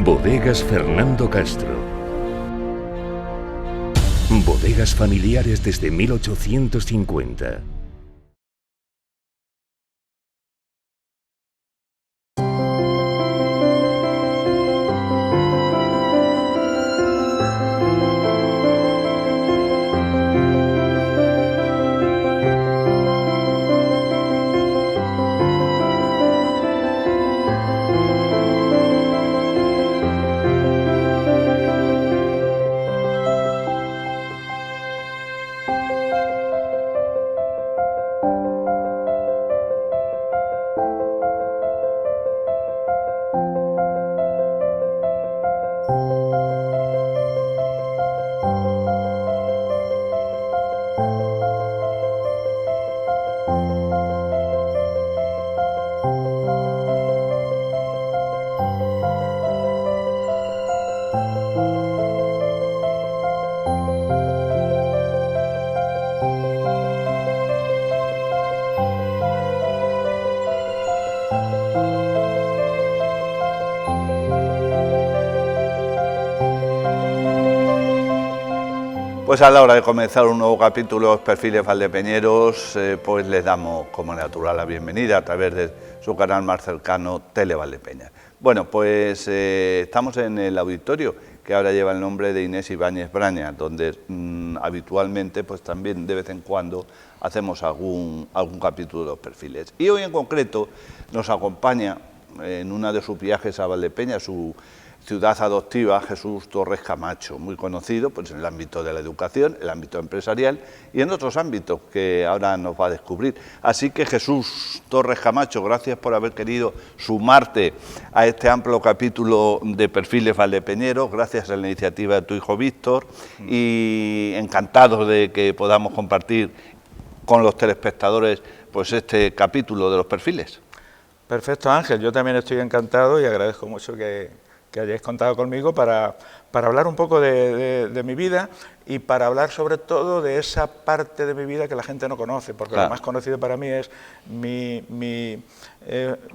Bodegas Fernando Castro. Bodegas familiares desde 1850. Pues a la hora de comenzar un nuevo capítulo de los Perfiles Valdepeñeros, pues les damos como natural la bienvenida a través de su canal más cercano, Tele Valdepeñas. Bueno, pues estamos en el auditorio que ahora lleva el nombre de Inés Ibáñez Braña, donde habitualmente pues también de vez en cuando hacemos algún capítulo de los perfiles. Y hoy en concreto nos acompaña en una de sus viajes a Valdepeñas, su ciudad adoptiva, Jesús Torres Camacho, muy conocido pues, en el ámbito de la educación, el ámbito empresarial y en otros ámbitos que ahora nos va a descubrir. Así que Jesús Torres Camacho, gracias por haber querido sumarte a este amplio capítulo de Perfiles Valdepeñeros, gracias a la iniciativa de tu hijo Víctor y encantados de que podamos compartir con los telespectadores pues, este capítulo de los perfiles. Perfecto, Ángel, yo también estoy encantado y agradezco mucho que hayáis contado conmigo para hablar un poco de mi vida y para hablar sobre todo de esa parte de mi vida que la gente no conoce, porque claro, lo más conocido para mí es mi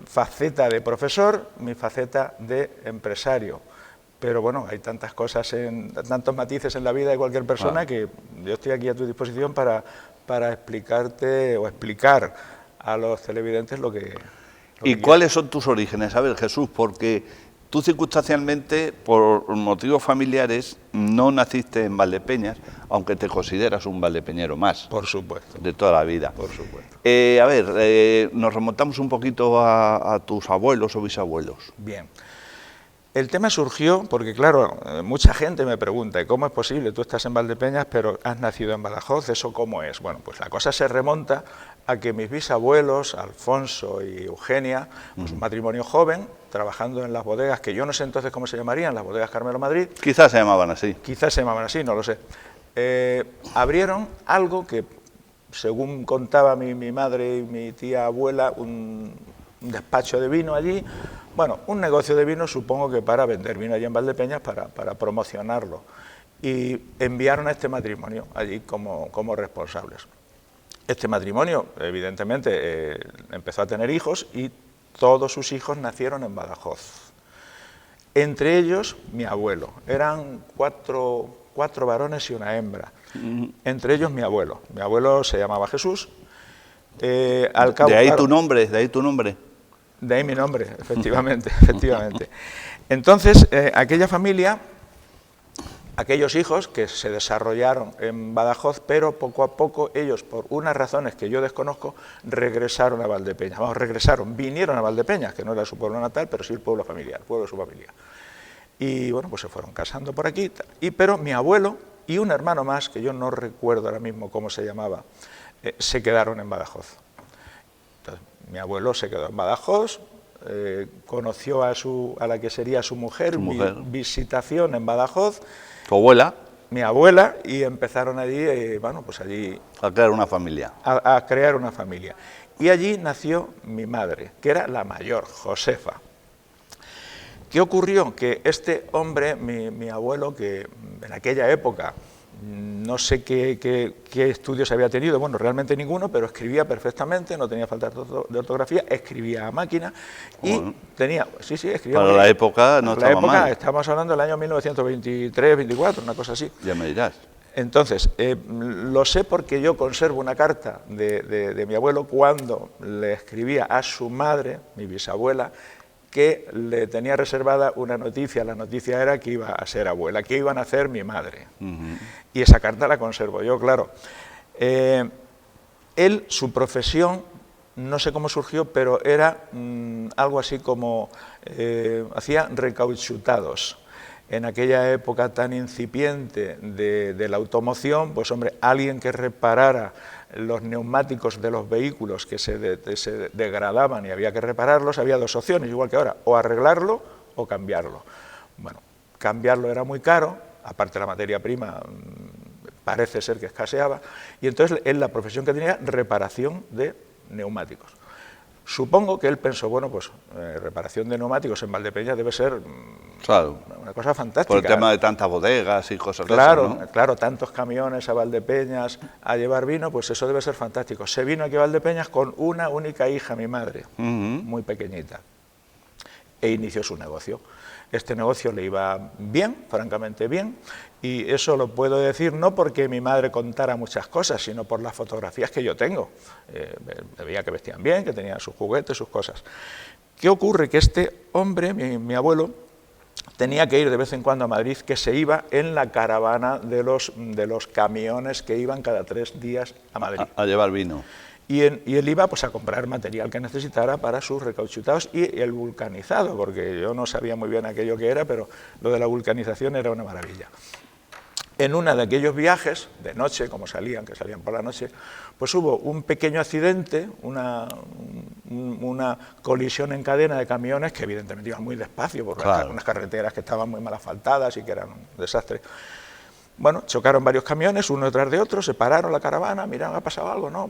faceta de profesor, mi faceta de empresario. Pero bueno, hay tantas cosas, tantos matices en la vida de cualquier persona que yo estoy aquí a tu disposición para explicarte o explicar a los televidentes lo que... ¿Y cuáles son tus orígenes? A ver, Jesús, porque tú circunstancialmente, por motivos familiares, no naciste en Valdepeñas, aunque te consideras un valdepeñero más. Por supuesto. De toda la vida. Por supuesto. A ver, nos remontamos un poquito a tus abuelos o bisabuelos. Bien. El tema surgió porque, claro, mucha gente me pregunta, ¿cómo es posible? Tú estás en Valdepeñas, pero has nacido en Badajoz, ¿eso cómo es? Bueno, pues la cosa se remonta a que mis bisabuelos, Alfonso y Eugenia, pues un matrimonio joven, trabajando en las bodegas, que yo no sé entonces cómo se llamarían, las bodegas Carmelo Madrid. Quizás se llamaban así. Quizás se llamaban así, no lo sé. Abrieron algo que, según contaba mi madre y mi tía abuela, un despacho de vino allí. Bueno, un negocio de vino, supongo que para vender vino allí en Valdepeñas, para promocionarlo. Y enviaron a este matrimonio allí como responsables. Este matrimonio, evidentemente, empezó a tener hijos y todos sus hijos nacieron en Badajoz. Entre ellos, mi abuelo. Eran cuatro varones y una hembra. Entre ellos, mi abuelo. Mi abuelo se llamaba Jesús. Al cabo, de ahí claro, tu nombre, de ahí tu nombre. De ahí mi nombre, efectivamente, efectivamente. Entonces, aquella familia, aquellos hijos que se desarrollaron en Badajoz, pero poco a poco ellos, por unas razones que yo desconozco, regresaron a Valdepeñas. Vamos, vinieron a Valdepeñas, que no era su pueblo natal, pero sí el pueblo familiar, el pueblo de su familia. Y bueno, pues se fueron casando por aquí. Pero mi abuelo y un hermano más, que yo no recuerdo ahora mismo cómo se llamaba, se quedaron en Badajoz. Entonces, mi abuelo se quedó en Badajoz, conoció a la que sería su mujer, visitación en Badajoz. ¿Tu abuela? Mi abuela, y empezaron allí, bueno, pues allí... A crear una familia. A crear una familia. Y allí nació mi madre, que era la mayor, Josefa. ¿Qué ocurrió? Que este hombre, mi abuelo, que en aquella época no sé qué estudios había tenido, bueno, realmente ninguno, pero escribía perfectamente, no tenía falta de ortografía, escribía a máquina y Bueno, tenía, sí, escribía. para la época no estaba mal. Estamos hablando del año 1923, 24, una cosa así. Ya me dirás. Entonces, lo sé porque yo conservo una carta de mi abuelo cuando le escribía a su madre, mi bisabuela, que le tenía reservada una noticia. La noticia era que iba a ser abuela, que iba a nacer mi madre. Y esa carta la conservo yo, claro. Él, su profesión, no sé cómo surgió, pero era algo así como, hacía recauchutados. En aquella época tan incipiente de la automoción, pues hombre, alguien que reparara los neumáticos de los vehículos que se degradaban y había que repararlos, había dos opciones, igual que ahora, o arreglarlo o cambiarlo. Bueno, cambiarlo era muy caro, aparte la materia prima parece ser que escaseaba, y entonces la profesión que tenía era reparación de neumáticos. Supongo que él pensó, bueno, pues reparación de neumáticos en Valdepeñas debe ser Claro. una cosa fantástica. Por el tema de tantas bodegas y cosas Claro, de esas, ¿no? claro, tantos camiones a Valdepeñas a llevar vino, pues eso debe ser fantástico. Se vino aquí a Valdepeñas con una única hija, mi madre, muy pequeñita, e inició su negocio. Este negocio le iba bien, francamente bien, y eso lo puedo decir no porque mi madre contara muchas cosas, sino por las fotografías que yo tengo. Veía que vestían bien, que tenían sus juguetes, sus cosas. ¿Qué ocurre? Que este hombre, mi abuelo, tenía que ir de vez en cuando a Madrid, que se iba en la caravana de los camiones que iban cada 3 días a Madrid. A llevar vino. Y él iba pues, a comprar material que necesitara para sus recauchutados y el vulcanizado, porque yo no sabía muy bien aquello que era, pero lo de la vulcanización era una maravilla. En uno de aquellos viajes, de noche, como salían, que salían por la noche, pues hubo un pequeño accidente, una colisión en cadena de camiones que evidentemente iban muy despacio, por unas carreteras que estaban muy mal asfaltadas y que eran un desastre. Bueno, chocaron varios camiones, uno detrás de otro, se pararon la caravana, miraron, ¿ha pasado algo? No.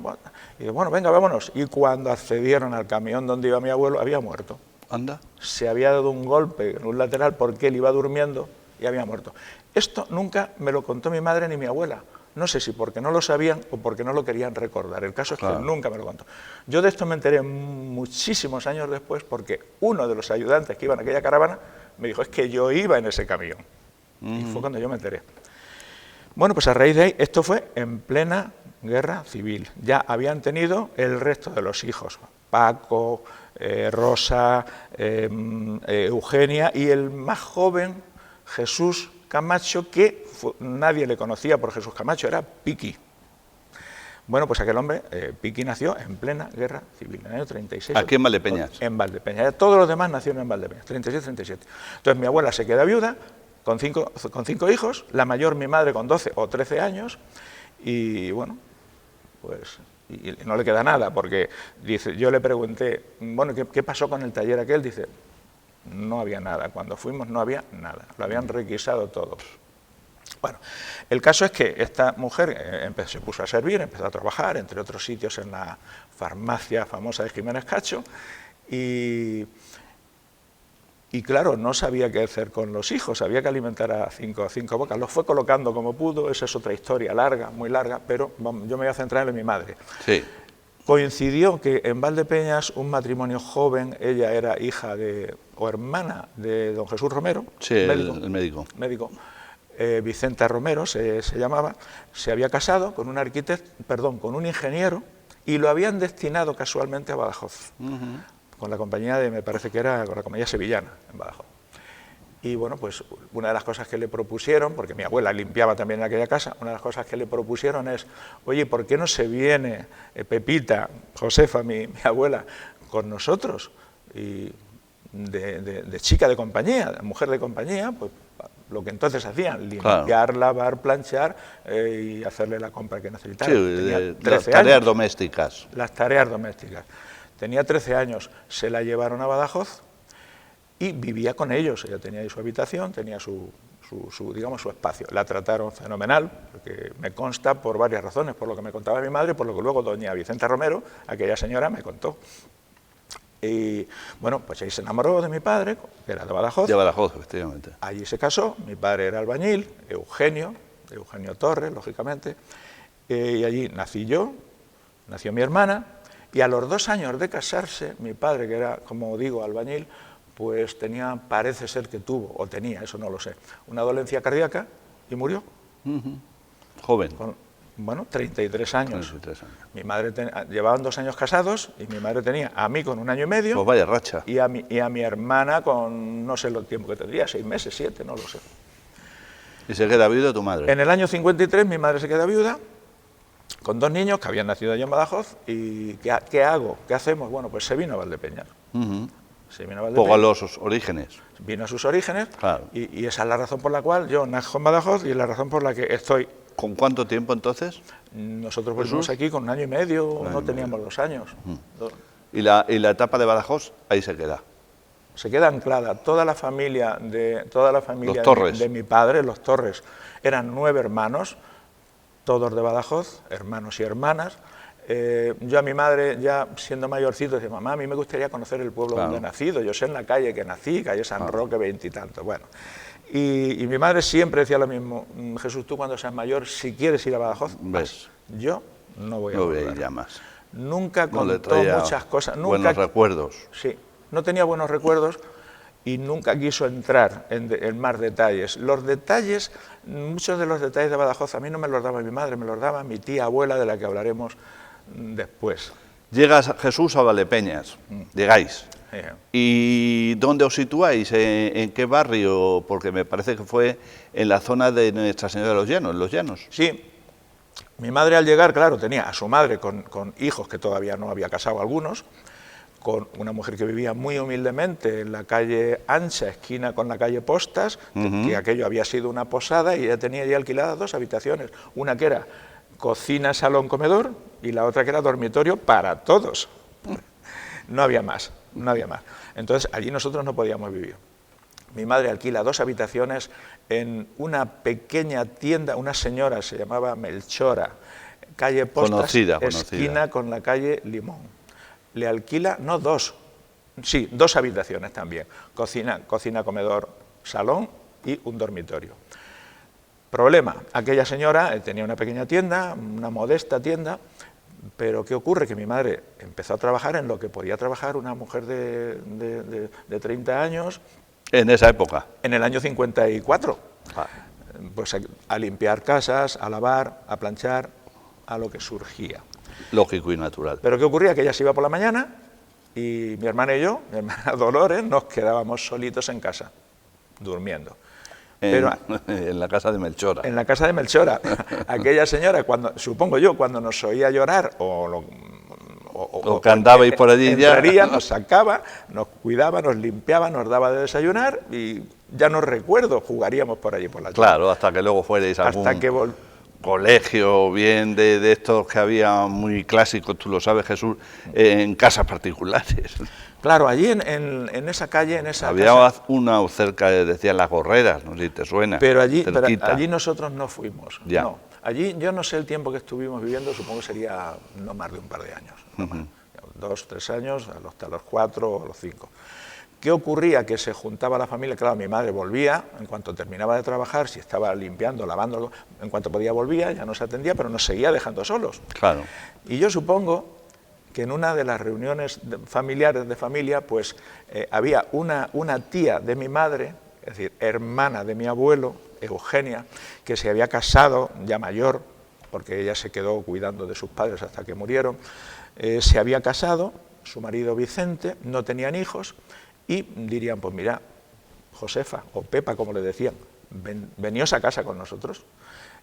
Y bueno, venga, vámonos. Y cuando accedieron al camión donde iba mi abuelo, había muerto. Anda. Se había dado un golpe en un lateral porque él iba durmiendo y había muerto. Esto nunca me lo contó mi madre ni mi abuela. No sé si porque no lo sabían o porque no lo querían recordar. El caso es que nunca me lo contó. Yo de esto me enteré muchísimos años después porque uno de los ayudantes que iba en aquella caravana me dijo, es que yo iba en ese camión. Y fue cuando yo me enteré. Bueno, pues a raíz de ahí, esto fue en plena guerra civil. Ya habían tenido el resto de los hijos, Paco, Rosa, Eugenia y el más joven, Jesús Camacho, que nadie le conocía por Jesús Camacho, era Piqui. Bueno, pues aquel hombre, Piqui, nació en plena guerra civil, en el año 36. ¿Aquí en Valdepeñas? En Valdepeñas. Todos los demás nacieron en Valdepeñas, 36-37. Entonces mi abuela se queda viuda, con cinco hijos, la mayor mi madre con 12 o 13 años, y bueno, pues y no le queda nada, porque dice, yo le pregunté, bueno, ¿qué pasó con el taller aquel? Dice, no había nada, cuando fuimos no había nada, lo habían requisado todo. Bueno, el caso es que esta mujer se puso a servir, empezó a trabajar, entre otros sitios en la farmacia famosa de Jiménez Cacho, y claro, no sabía qué hacer con los hijos, había que alimentar a cinco bocas. Los fue colocando como pudo, esa es otra historia larga, muy larga, pero vamos, yo me voy a centrar en mi madre. Sí. Coincidió que en Valdepeñas un matrimonio joven, ella era hija o hermana de don Jesús Romero, Sí, el médico. Vicenta Romero se llamaba, se había casado con con un ingeniero y lo habían destinado casualmente a Badajoz. Con la compañía me parece que era con la compañía sevillana en Badajoz. Y bueno, pues una de las cosas que le propusieron, porque mi abuela limpiaba también en aquella casa, una de las cosas que le propusieron es, oye, ¿por qué no se viene Pepita, Josefa, mi abuela, con nosotros? Y de chica de compañía, de mujer de compañía, pues lo que entonces hacían, limpiar, lavar, planchar y hacerle la compra que necesitaba. Sí, las tareas domésticas. Las tareas domésticas. Tenía 13 años, se la llevaron a Badajoz y vivía con ellos. Ella tenía ahí su habitación, tenía su espacio. La trataron fenomenal, porque me consta por varias razones, por lo que me contaba mi madre, por lo que luego doña Vicenta Romero, aquella señora, me contó. Y bueno, pues ahí se enamoró de mi padre, que era de Badajoz. De Badajoz, efectivamente. Allí se casó, mi padre era albañil, Eugenio, Eugenio Torres, lógicamente, y allí nací yo, nació mi hermana, y a los 2 años de casarse, mi padre, que era, como digo, albañil, pues tenía, parece ser que tuvo, o tenía, eso no lo sé, una dolencia cardíaca y murió. Joven. Con, bueno, 33 años. 33 años. Mi madre llevaban 2 años casados y mi madre tenía a mí con 1 año y medio. Pues vaya racha. Y a mi hermana con, no sé el tiempo que tendría, 6 meses, 7, no lo sé. ¿Y se queda viuda tu madre? En el año 53 mi madre se queda viuda, con 2 niños que habían nacido allí en Badajoz. ¿Y qué hago? ¿Qué hacemos? Bueno, pues se vino a Valdepeñas. Se vino a Valdepeñas. Poco a los orígenes. Vino a sus orígenes, Claro. y esa es la razón por la cual yo nazco en Badajoz y es la razón por la que estoy. ¿Con cuánto tiempo entonces? Nosotros volvimos aquí con 1 año y medio, no teníamos 2 años. ¿Y la etapa de Badajoz ahí se queda? Se queda anclada toda la familia de Los Torres. de mi padre, los Torres. Eran 9 hermanos, todos de Badajoz, hermanos y hermanas. Yo a mi madre, ya siendo mayorcito, decía, mamá, a mí me gustaría conocer el pueblo donde he nacido. Yo sé en la calle que nací, calle San Roque, 20 y tanto. Bueno, y mi madre siempre decía lo mismo, Jesús, tú cuando seas mayor, si quieres ir a Badajoz, vas. Yo no voy a volver. No voy a ir ya más. Nunca No le contó traía muchas cosas. Nunca, buenos recuerdos. Sí, no tenía buenos recuerdos y nunca quiso entrar en más detalles. Los detalles, muchos de los detalles de Badajoz, a mí no me los daba mi madre, me los daba mi tía abuela, de la que hablaremos después. Llega Jesús a Valdepeñas, llegáis. Sí. ¿Y dónde os situáis? ¿En qué barrio? Porque me parece que fue en la zona de Nuestra Señora de los Llanos, en Los Llanos. Sí, mi madre al llegar, claro, tenía a su madre con hijos que todavía no había casado algunos, con una mujer que vivía muy humildemente en la calle Ancha, esquina con la calle Postas, que aquello había sido una posada y ella tenía ya alquiladas 2 habitaciones, una que era cocina, salón, comedor, y la otra que era dormitorio para todos. No había más, no había más. Entonces allí nosotros no podíamos vivir. Mi madre alquila 2 habitaciones en una pequeña tienda, una señora, se llamaba Melchora, calle Postas, Conocida. esquina con la calle Limón. Le alquila, no 2, sí, 2 habitaciones también, cocina, comedor, salón y un dormitorio. Problema, aquella señora tenía una pequeña tienda, una modesta tienda, pero ¿qué ocurre? Que mi madre empezó a trabajar en lo que podía trabajar una mujer de 30 años. En esa época. En el año 54. Pues a limpiar casas, a lavar, a planchar, a lo que surgía. Lógico y natural. Pero ¿qué ocurría? Que ella se iba por la mañana y mi hermana y yo, mi hermana Dolores, nos quedábamos solitos en casa, durmiendo. Pero, en la casa de Melchora. En la casa de Melchora. Aquella señora, supongo yo, cuando nos oía llorar o que andabais por allí entraría, ya. nos sacaba, nos cuidaba, nos limpiaba, nos daba de desayunar y ya no recuerdo, jugaríamos por allí por la tarde. Claro, hasta que luego fuerais a algún colegio, bien de estos que había muy clásicos, tú lo sabes, Jesús, en casas particulares. Claro, allí en esa calle, en esa había casa, una cerca, decían Las Gorreras, no sé si te suena. Pero allí nosotros no fuimos. Ya. No. Allí yo no sé el tiempo que estuvimos viviendo, supongo que sería no más de un par de años. No más. 2, 3 años, hasta los 4 o los 5. ¿Qué ocurría? Que se juntaba la familia, claro, mi madre volvía, en cuanto terminaba de trabajar, si estaba limpiando, lavando, en cuanto podía volvía, ya nos atendía, pero nos seguía dejando solos. Claro. Y yo supongo que en una de las reuniones familiares de familia, pues había una tía de mi madre, es decir, hermana de mi abuelo, Eugenia, que se había casado, ya mayor, porque ella se quedó cuidando de sus padres hasta que murieron, se había casado, su marido Vicente, no tenían hijos, y dirían, pues mira, Josefa, o Pepa, como le decían, veníos a casa con nosotros.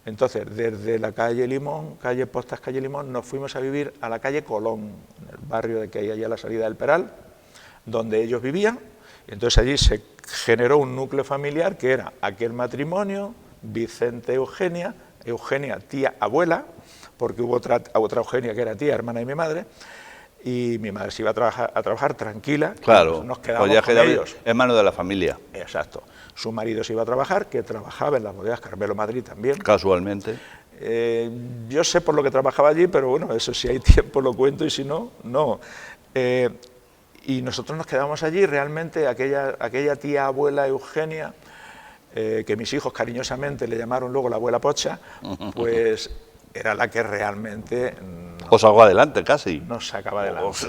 Entonces, desde la calle Limón, calle Postas, calle Limón, nos fuimos a vivir a la calle Colón, en el barrio de que hay allá a la salida del Peral, donde ellos vivían, y entonces allí se generó un núcleo familiar que era aquel matrimonio, Vicente Eugenia, Eugenia tía abuela, porque hubo otra Eugenia que era tía, hermana de mi madre, y mi madre se iba a trabajar tranquila, claro, nos quedábamos pues con ellos. Hermano de la familia. Exacto. Su marido se iba a trabajar, que trabajaba en las bodegas Carmelo Madrid también. Casualmente. Yo sé por lo que trabajaba allí, pero bueno, eso si hay tiempo lo cuento y si no, no. Y nosotros nos quedamos allí, realmente aquella tía abuela Eugenia que mis hijos cariñosamente le llamaron luego la abuela Pocha, pues era la que realmente Os sacó adelante casi. nos sacaba adelante.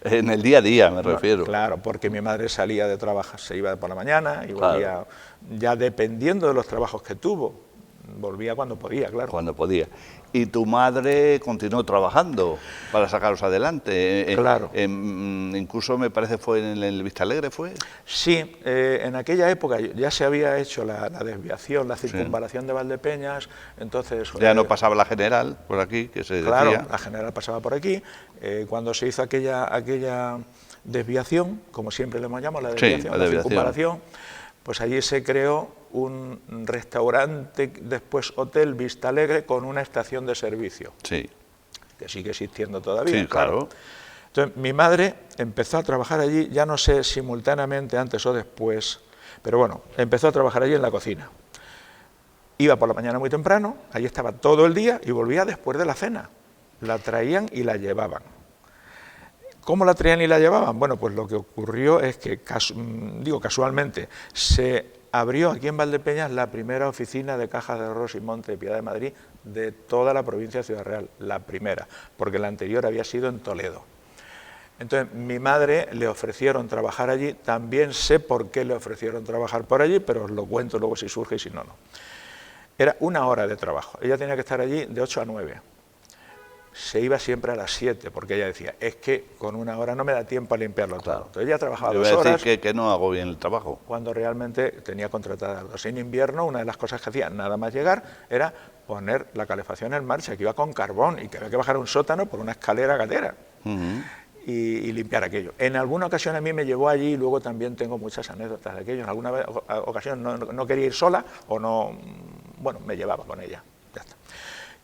En el día a día me refiero. Claro, porque mi madre salía de trabajar, se iba por la mañana y volvía, ya dependiendo de los trabajos que tuvo, volvía cuando podía, claro. Cuando podía. Y tu madre continuó trabajando para sacaros adelante. Claro. Incluso me parece fue en el Vistalegre, ¿fue? Sí, en aquella época ya se había hecho la desviación, la circunvalación de Valdepeñas, entonces... Ya no pasaba la General por aquí, que se claro, decía. la General pasaba por aquí. Cuando se hizo aquella desviación, como siempre le hemos llamado, la desviación, la circunvalación, pues allí se creó un restaurante, después hotel Vistalegre, con una estación de servicio. Sí. Que sigue existiendo todavía. Sí, claro. Entonces, mi madre empezó a trabajar allí, ya no sé simultáneamente antes o después, pero bueno, empezó a trabajar allí en la cocina. Iba por la mañana muy temprano, allí estaba todo el día y volvía después de la cena. La traían y la llevaban. ¿Cómo la traían y la llevaban? Bueno, pues lo que ocurrió es que, casualmente, se abrió aquí en Valdepeñas la primera oficina de cajas de ahorros y monte de Piedad de Madrid de toda la provincia de Ciudad Real, la primera, porque la anterior había sido en Toledo. Entonces, mi madre le ofrecieron trabajar allí, también sé por qué le ofrecieron trabajar por allí, pero os lo cuento luego si surge y si no, no. Era 1 hora de trabajo, ella tenía que estar allí de 8 a 9. Se iba siempre a las 7, porque ella decía, es que con 1 hora no me da tiempo a limpiarlo todo. Entonces ella trabajaba 2 horas. Decir que no hago bien el trabajo. Cuando realmente tenía contratadas 2. En invierno, una de las cosas que hacía nada más llegar era poner la calefacción en marcha, que iba con carbón y que había que bajar un sótano por una escalera gatera. Y limpiar aquello. En alguna ocasión a mí me llevó allí y luego también tengo muchas anécdotas de aquello. En alguna ocasión no quería ir sola o no, bueno, me llevaba con ella. Ya está.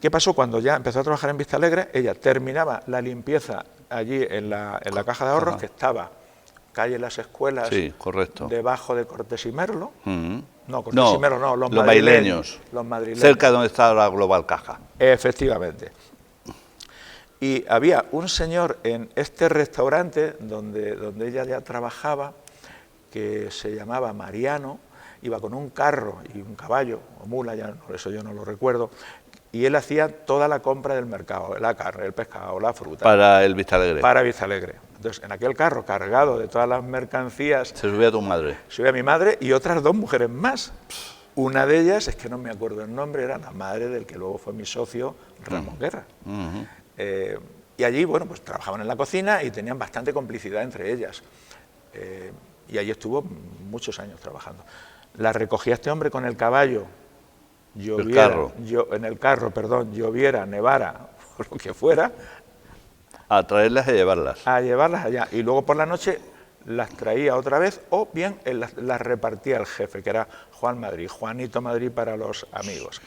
¿Qué pasó? Cuando ya empezó a trabajar en Vistalegre, ella terminaba la limpieza allí en la caja de ahorros, que estaba calle Las Escuelas, sí, correcto, debajo de Cortés y Merlo. No, Cortés y Merlo no, los madrileños. Los madrileños. Cerca de donde está la Global Caja. Efectivamente. Y había un señor en este restaurante donde ella ya trabajaba, que se llamaba Mariano, iba con un carro y un caballo, o mula, ya por eso yo no lo recuerdo, y él hacía toda la compra del mercado, la carne, el pescado, la fruta. Para el Vistalegre. Para Vistalegre. Entonces, en aquel carro cargado de todas las mercancías... Se subía tu madre. Subía mi madre y otras 2 mujeres más. Una de ellas, es que no me acuerdo el nombre, era la madre del que luego fue mi socio, Ramón Guerra. Y allí, bueno, pues trabajaban en la cocina y tenían bastante complicidad entre ellas. Y allí estuvo muchos años trabajando. La recogía este hombre con el caballo, lloviera, nevara, o lo que fuera. A traerlas y llevarlas. A llevarlas allá. Y luego por la noche las traía otra vez, o bien las repartía el jefe, que era Juan Madrid, Juanito Madrid para los amigos.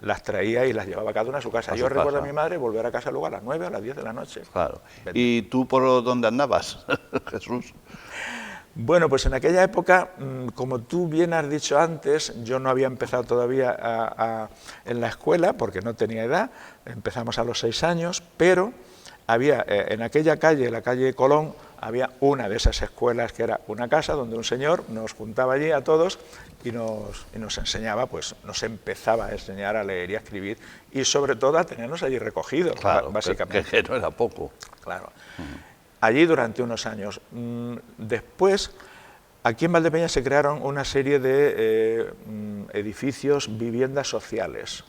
Las traía y las llevaba cada una a su casa. Yo recuerdo a mi madre volver a casa luego a las 9 o a las 10 de la noche. Claro. ¿Y tú por dónde andabas, Jesús? Bueno, pues en aquella época, como tú bien has dicho antes, yo no había empezado todavía en la escuela porque no tenía edad, empezamos a los 6 años, pero había en aquella calle, la calle Colón, había una de esas escuelas que era una casa donde un señor nos juntaba allí a todos y nos enseñaba, pues nos empezaba a enseñar a leer y a escribir y sobre todo a tenernos allí recogidos, claro, básicamente. Que no era poco. Claro. Allí durante unos años. Después, aquí en Valdepeñas se crearon una serie de edificios, viviendas sociales.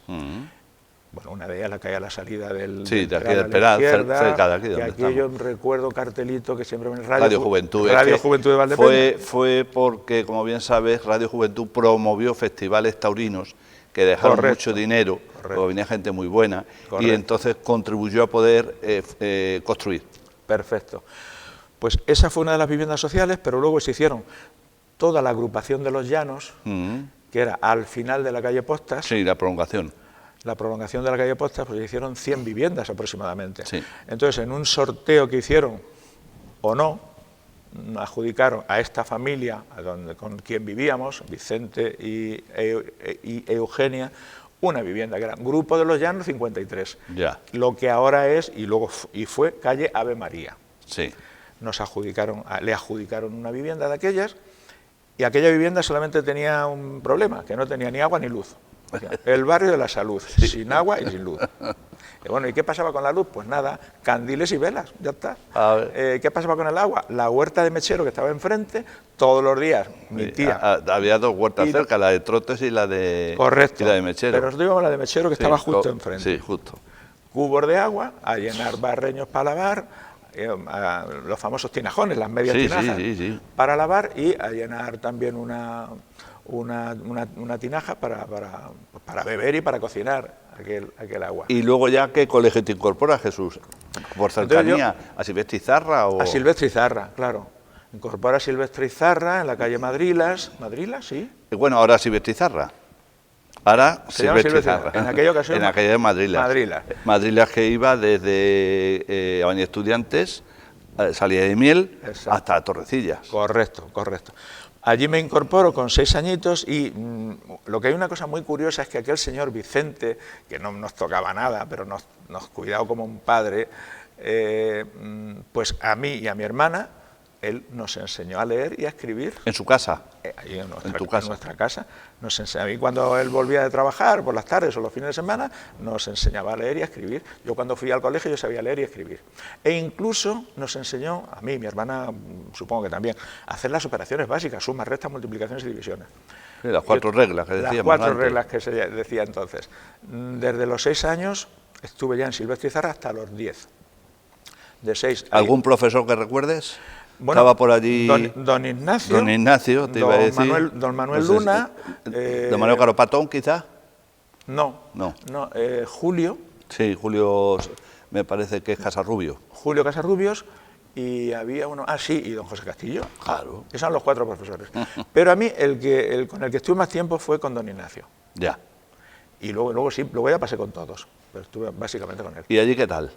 Bueno, una de ellas la que hay a la salida del... Sí, de aquí del Peral, cerca de aquí donde aquí estamos. Yo recuerdo cartelito que siempre me... Radio Juventud. Radio Juventud de Valdepeñas. Fue porque, como bien sabes, Radio Juventud promovió festivales taurinos que dejaron mucho dinero, porque venía gente muy buena, y entonces contribuyó a poder construir. Perfecto. Pues esa fue una de las viviendas sociales, pero luego se hicieron toda la agrupación de los llanos, que era al final de la calle Postas. Sí, la prolongación. La prolongación de la calle Postas, pues hicieron 100 viviendas aproximadamente. Sí. Entonces, en un sorteo que hicieron, o no, adjudicaron a esta familia, con quien vivíamos, Vicente y Eugenia, una vivienda, que era Grupo de los Llanos 53. Ya. Lo que ahora es, y fue calle Ave María. Sí. Le adjudicaron una vivienda de aquellas Y aquella vivienda solamente tenía un problema, que no tenía ni agua ni luz. El barrio de la salud, sin agua y sin luz. Y bueno, ¿y qué pasaba con la luz? Pues nada, candiles y velas, ya está. ¿Qué pasaba con el agua? La huerta de mechero que estaba enfrente, todos los días, mi tía... Había dos huertas cerca, la de trotes y la de, correcto, y la de mechero. pero os digo la de mechero que estaba justo enfrente. Sí, justo. Cubos de agua, a llenar barreños para lavar, los famosos tinajones, las medias tinajas, para lavar, y a llenar también una tinaja para beber y para cocinar aquel agua. ¿Y luego ya qué colegio te incorpora, Jesús? ¿Por cercanía a Silvestre Izarra? O... A Silvestre Izarra, claro. Incorpora a Silvestre Izarra en la calle Madrilas. ¿Madrilas? Sí. Y bueno, ahora Silvestre Izarra. Ahora Silvestre Izarra. En aquella ocasión. En aquella de Madrilas. Madrilas. Madrilas, que iba desde Avenida Estudiantes, salida de Miel, exacto, hasta Torrecillas. Correcto, correcto. Allí me incorporo con 6 añitos y lo que hay una cosa muy curiosa es que aquel señor Vicente, que no nos tocaba nada, pero nos cuidaba como un padre, pues a mí y a mi hermana, él nos enseñó a leer y a escribir. ¿En su casa? Ahí en nuestra casa. A mí cuando él volvía de trabajar por las tardes o los fines de semana, nos enseñaba a leer y a escribir. Yo cuando fui al colegio yo sabía leer y escribir. E incluso nos enseñó, a mí y mi hermana supongo que también, a hacer las operaciones básicas, sumas, restas, multiplicaciones y divisiones. Sí, las 4 reglas que decíamos. Las 4 reglas que se decía entonces. Desde los 6 años estuve ya en Silvestre Izarra hasta los 10. De 6 a... ¿Algún profesor que recuerdes? Bueno, estaba por allí don Ignacio. Don Ignacio, te iba a decir. Don Manuel Luna. ¿Don Manuel Caropatón, quizá? No. Julio. Sí, Julio, me parece que es Casarrubio. Julio Casarrubios, y había uno... Ah, sí, y don José Castillo. Claro. Esos son los 4 profesores. Pero a mí, con el que estuve más tiempo fue con don Ignacio. Ya. Y luego ya pasé con todos, pero estuve básicamente con él. ¿Y allí qué tal?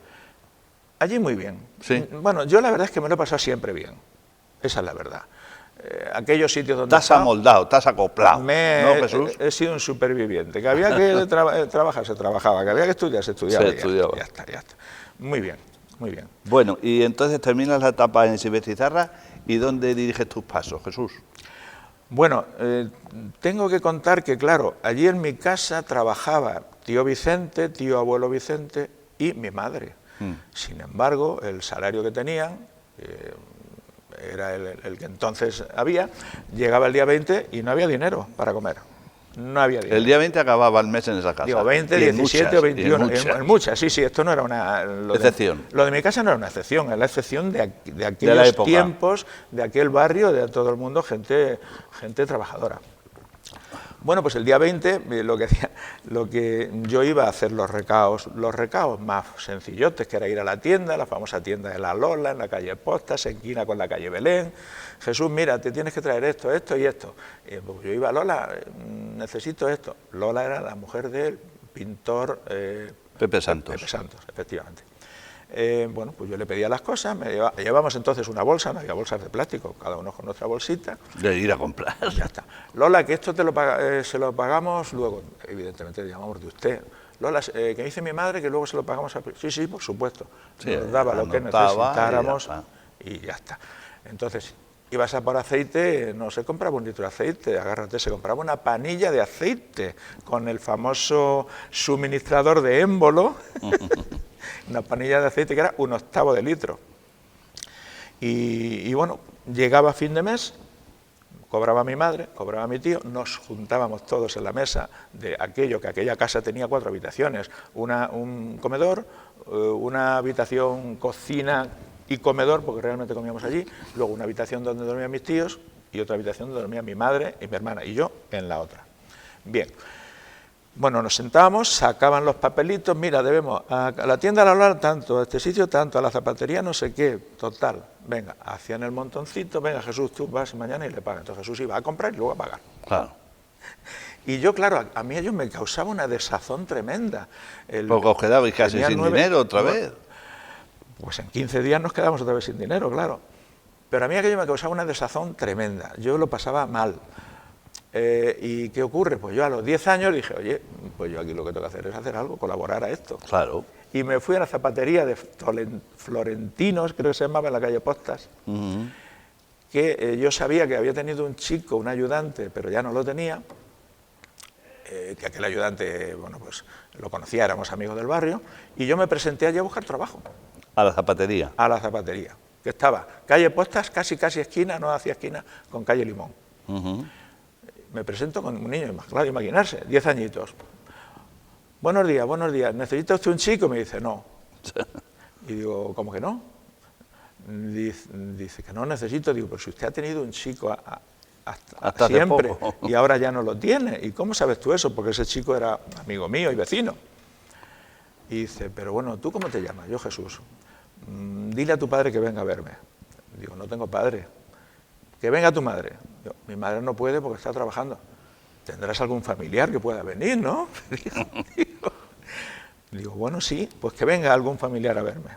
Allí muy bien. Sí. Bueno, yo la verdad es que me lo he pasado siempre bien. Esa es la verdad. Aquellos sitios donde... Estás amoldado, estás acoplado, ¿no, Jesús? He sido un superviviente. Que había que trabajar, se trabajaba. Que había que estudiar, se estudiaba. Se estudiaba. Ya está. Muy bien, muy bien. Bueno, y entonces terminas la etapa en Silvestre Izarra, ¿y dónde diriges tus pasos, Jesús? Bueno, tengo que contar que, claro, allí en mi casa trabajaba tío Vicente, tío abuelo Vicente y mi madre. Sin embargo, el salario que tenían, era el que entonces había, llegaba el día 20 y no había dinero para comer. No había dinero. El día 20 acababa el mes en esa casa. Digo, 20, 17 o 21. En muchas, sí, esto no era una... excepción. Lo de mi casa no era una excepción, era la excepción de aquellos tiempos, de aquel barrio, de todo el mundo, gente trabajadora. Bueno, pues el día 20 lo que yo iba a hacer los recaos más sencillotes, que era ir a la tienda, la famosa tienda de la Lola, en la calle Postas, esquina con la calle Belén. Jesús, mira, te tienes que traer esto, esto y esto. Pues yo iba a Lola, necesito esto. Lola era la mujer del pintor Pepe Santos. Pepe Santos, efectivamente. Bueno, pues yo le pedía las cosas, llevábamos entonces una bolsa, no había bolsas de plástico, cada uno con nuestra bolsita. De ir a comprar. Ya está. Lola, que esto se lo pagamos luego, evidentemente le llamamos de usted. Lola, que dice mi madre que luego se lo pagamos a... Sí, por supuesto. Sí, nos daba lo que necesitáramos y ya está. Entonces, ibas a por aceite, no se compraba 1 litro de aceite, agárrate, se compraba una panilla de aceite con el famoso suministrador de émbolo. Una panilla de aceite que era 1/8 de litro. Y bueno, llegaba a fin de mes, cobraba mi madre, cobraba mi tío, nos juntábamos todos en la mesa de aquello, que aquella casa tenía 4 habitaciones, un comedor, una habitación cocina y comedor, porque realmente comíamos allí, luego una habitación donde dormían mis tíos y otra habitación donde dormía mi madre y mi hermana, y yo en la otra. Bien. Bueno, nos sentábamos, sacaban los papelitos, mira, debemos a la tienda a la Lola tanto, a este sitio tanto, a la zapatería no sé qué, total, venga, hacían el montoncito, venga Jesús, tú vas mañana y le pagas. Entonces Jesús iba a comprar y luego a pagar. Claro. Y yo, claro, a mí ellos me causaba una desazón tremenda. Porque os quedabais casi sin dinero otra vez. Pues en 15 días nos quedamos otra vez sin dinero, claro. Pero a mí aquello me causaba una desazón tremenda, yo lo pasaba mal. ¿Y qué ocurre? Pues yo a los 10 años dije, oye, pues yo aquí lo que tengo que hacer es hacer algo, colaborar a esto. Claro. Y me fui a la zapatería de Florentinos, creo que se llamaba, en la calle Postas, que yo sabía que había tenido un chico, un ayudante, pero ya no lo tenía, que aquel ayudante, bueno, pues lo conocía, éramos amigos del barrio, y yo me presenté allí a buscar trabajo. A la zapatería. A la zapatería, que estaba calle Postas, casi esquina, no hacía esquina, con calle Limón. Me presento con un niño, claro, imaginarse, 10 añitos. Buenos días, ¿necesita usted un chico? Me dice, no. Y digo, ¿cómo que no? Dice que no necesito. Digo, pero si usted ha tenido un chico hasta siempre y ahora ya no lo tiene. ¿Y cómo sabes tú eso? Porque ese chico era amigo mío y vecino. Y dice, pero bueno, ¿tú cómo te llamas? Yo, Jesús. Dile a tu padre que venga a verme. Digo, no tengo padre. Que venga tu madre. Digo, mi madre no puede porque está trabajando. Tendrás algún familiar que pueda venir, ¿no? Digo, bueno, sí, pues que venga algún familiar a verme.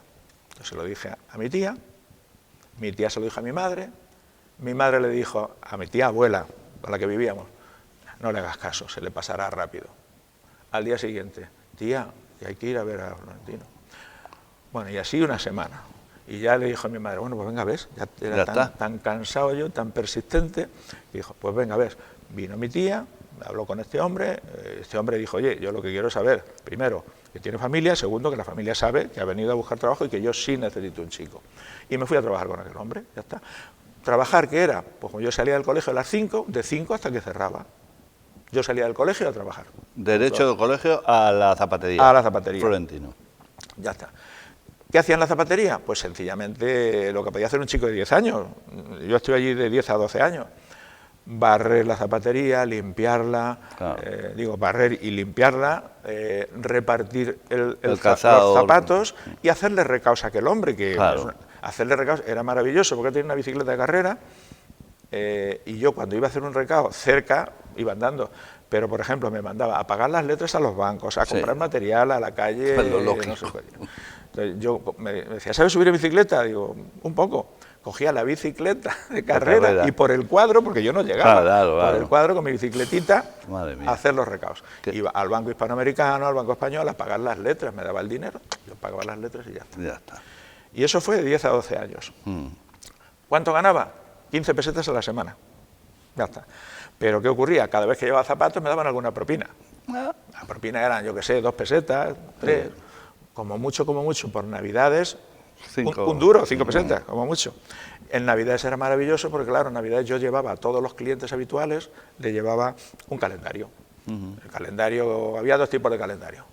Yo se lo dije a mi tía se lo dijo a mi madre le dijo a mi tía abuela, con la que vivíamos, no le hagas caso, se le pasará rápido. Al día siguiente, tía, que hay que ir a ver a Florentino. Bueno, y así una semana. Y ya le dijo a mi madre, bueno, pues venga, ves, ya era tan cansado yo, tan persistente, y dijo, pues venga, ves. Vino mi tía, habló con este hombre dijo, oye, yo lo que quiero saber, primero, que tiene familia, segundo, que la familia sabe que ha venido a buscar trabajo y que yo sí necesito un chico. Y me fui a trabajar con aquel hombre, ya está. ¿Trabajar qué era? Pues como yo salía del colegio a las 5, de 5 hasta que cerraba. Yo salía del colegio a trabajar. Derecho del colegio a la zapatería. A la zapatería. Florentino. Ya está. ¿Qué hacía en la zapatería? Pues sencillamente lo que podía hacer un chico de 10 años. Yo estuve allí de 10 a 12 años. Barrer la zapatería, limpiarla, claro. Barrer y limpiarla, repartir los zapatos y hacerle recaos a aquel hombre, que claro. Hacerle recaos era maravilloso, porque tenía una bicicleta de carrera, y yo cuando iba a hacer un recao cerca, iba andando, pero por ejemplo me mandaba a pagar las letras a los bancos, a comprar material a la calle, no sé qué. Entonces yo me decía, ¿sabes subir en bicicleta? Digo, un poco. Cogía la bicicleta de carrera y por el cuadro, porque yo no llegaba, claro. Por el cuadro con mi bicicletita a hacer los recaos. Iba al Banco Hispanoamericano, al Banco Español, a pagar las letras, me daba el dinero, yo pagaba las letras y ya está. Y eso fue de 10 a 12 años. ¿Cuánto ganaba? 15 pesetas a la semana. Ya está. Pero ¿qué ocurría? Cada vez que llevaba zapatos me daban alguna propina. La propina eran, yo qué sé, 2 pesetas, 3, como mucho, por Navidades. Un duro, 5 pesetas, como mucho. En Navidades era maravilloso porque, claro, en Navidades yo llevaba a todos los clientes habituales, le llevaba un calendario. El calendario, había 2 tipos de calendario,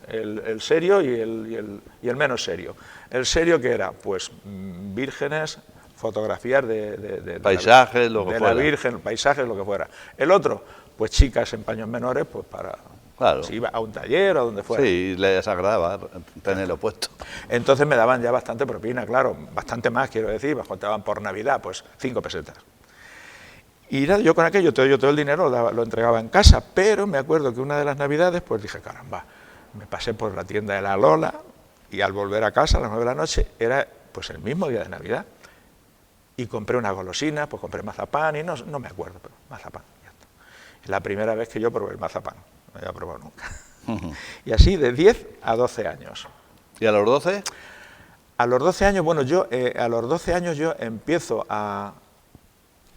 el serio y el menos serio. El serio, que era, pues, vírgenes, fotografías de paisajes, lo que fuera. La Virgen, paisajes, lo que fuera. El otro, pues chicas en paños menores, pues para... Claro. Si iba a un taller o a donde fuera. Sí, les agradaba tenerlo puesto. Entonces me daban ya bastante propina, claro, bastante más, quiero decir, me contaban por Navidad, pues 5 pesetas. Y yo con aquello, yo todo el dinero lo entregaba en casa, pero me acuerdo que una de las Navidades, pues dije, caramba, me pasé por la tienda de la Lola y al volver a casa a las 9 de la noche, era pues el mismo día de Navidad, y compré una golosina, pues compré mazapán y no me acuerdo, pero mazapán, ya está. Es la primera vez que yo probé el mazapán. No había probado nunca. Y así de 10 a 12 años. ¿Y a los 12? A los 12 años, bueno, a los 12 años yo empiezo a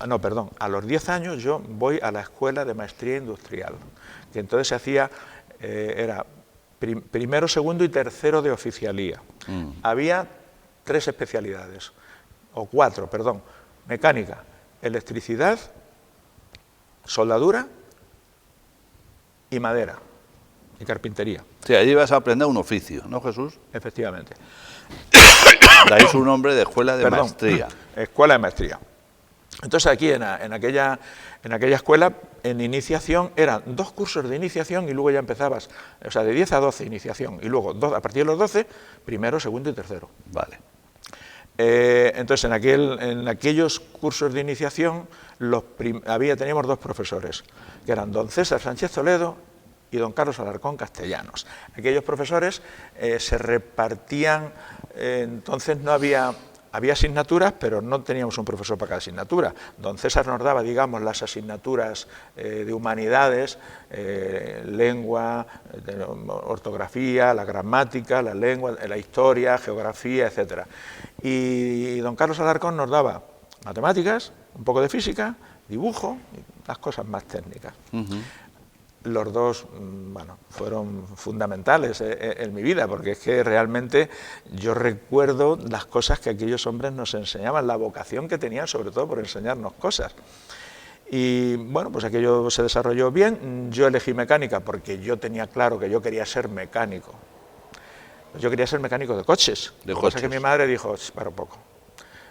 los 10 años yo voy a la escuela de maestría industrial, que entonces se hacía, era primero, segundo y tercero de oficialía. Había 3 especialidades, o 4, perdón, mecánica, electricidad, soldadura y madera, y carpintería. Sí, allí vas a aprender un oficio, ¿no, Jesús? Efectivamente. De ahí su nombre de escuela de maestría. Escuela de maestría. Entonces aquí en aquella escuela, en iniciación, eran 2 cursos de iniciación y luego ya empezabas, o sea, de 10 a 12 iniciación, y luego a partir de los 12, primero, segundo y tercero. Vale. Entonces en aquellos cursos de iniciación teníamos 2 profesores, que eran don César Sánchez Toledo y don Carlos Alarcón Castellanos. Aquellos profesores se repartían, entonces no había asignaturas, pero no teníamos un profesor para cada asignatura. Don César nos daba, digamos, las asignaturas de humanidades, lengua, ortografía, la gramática, la lengua, la historia, geografía, etcétera. Y don Carlos Alarcón nos daba matemáticas, un poco de física, dibujo, y las cosas más técnicas. Los dos, bueno, fueron fundamentales en mi vida, porque es que realmente yo recuerdo las cosas que aquellos hombres nos enseñaban, la vocación que tenían sobre todo por enseñarnos cosas. Y bueno, pues aquello se desarrolló bien. Yo elegí mecánica porque yo tenía claro que yo quería ser mecánico. Yo quería ser mecánico de coches. De cosa que mi madre dijo, para un poco.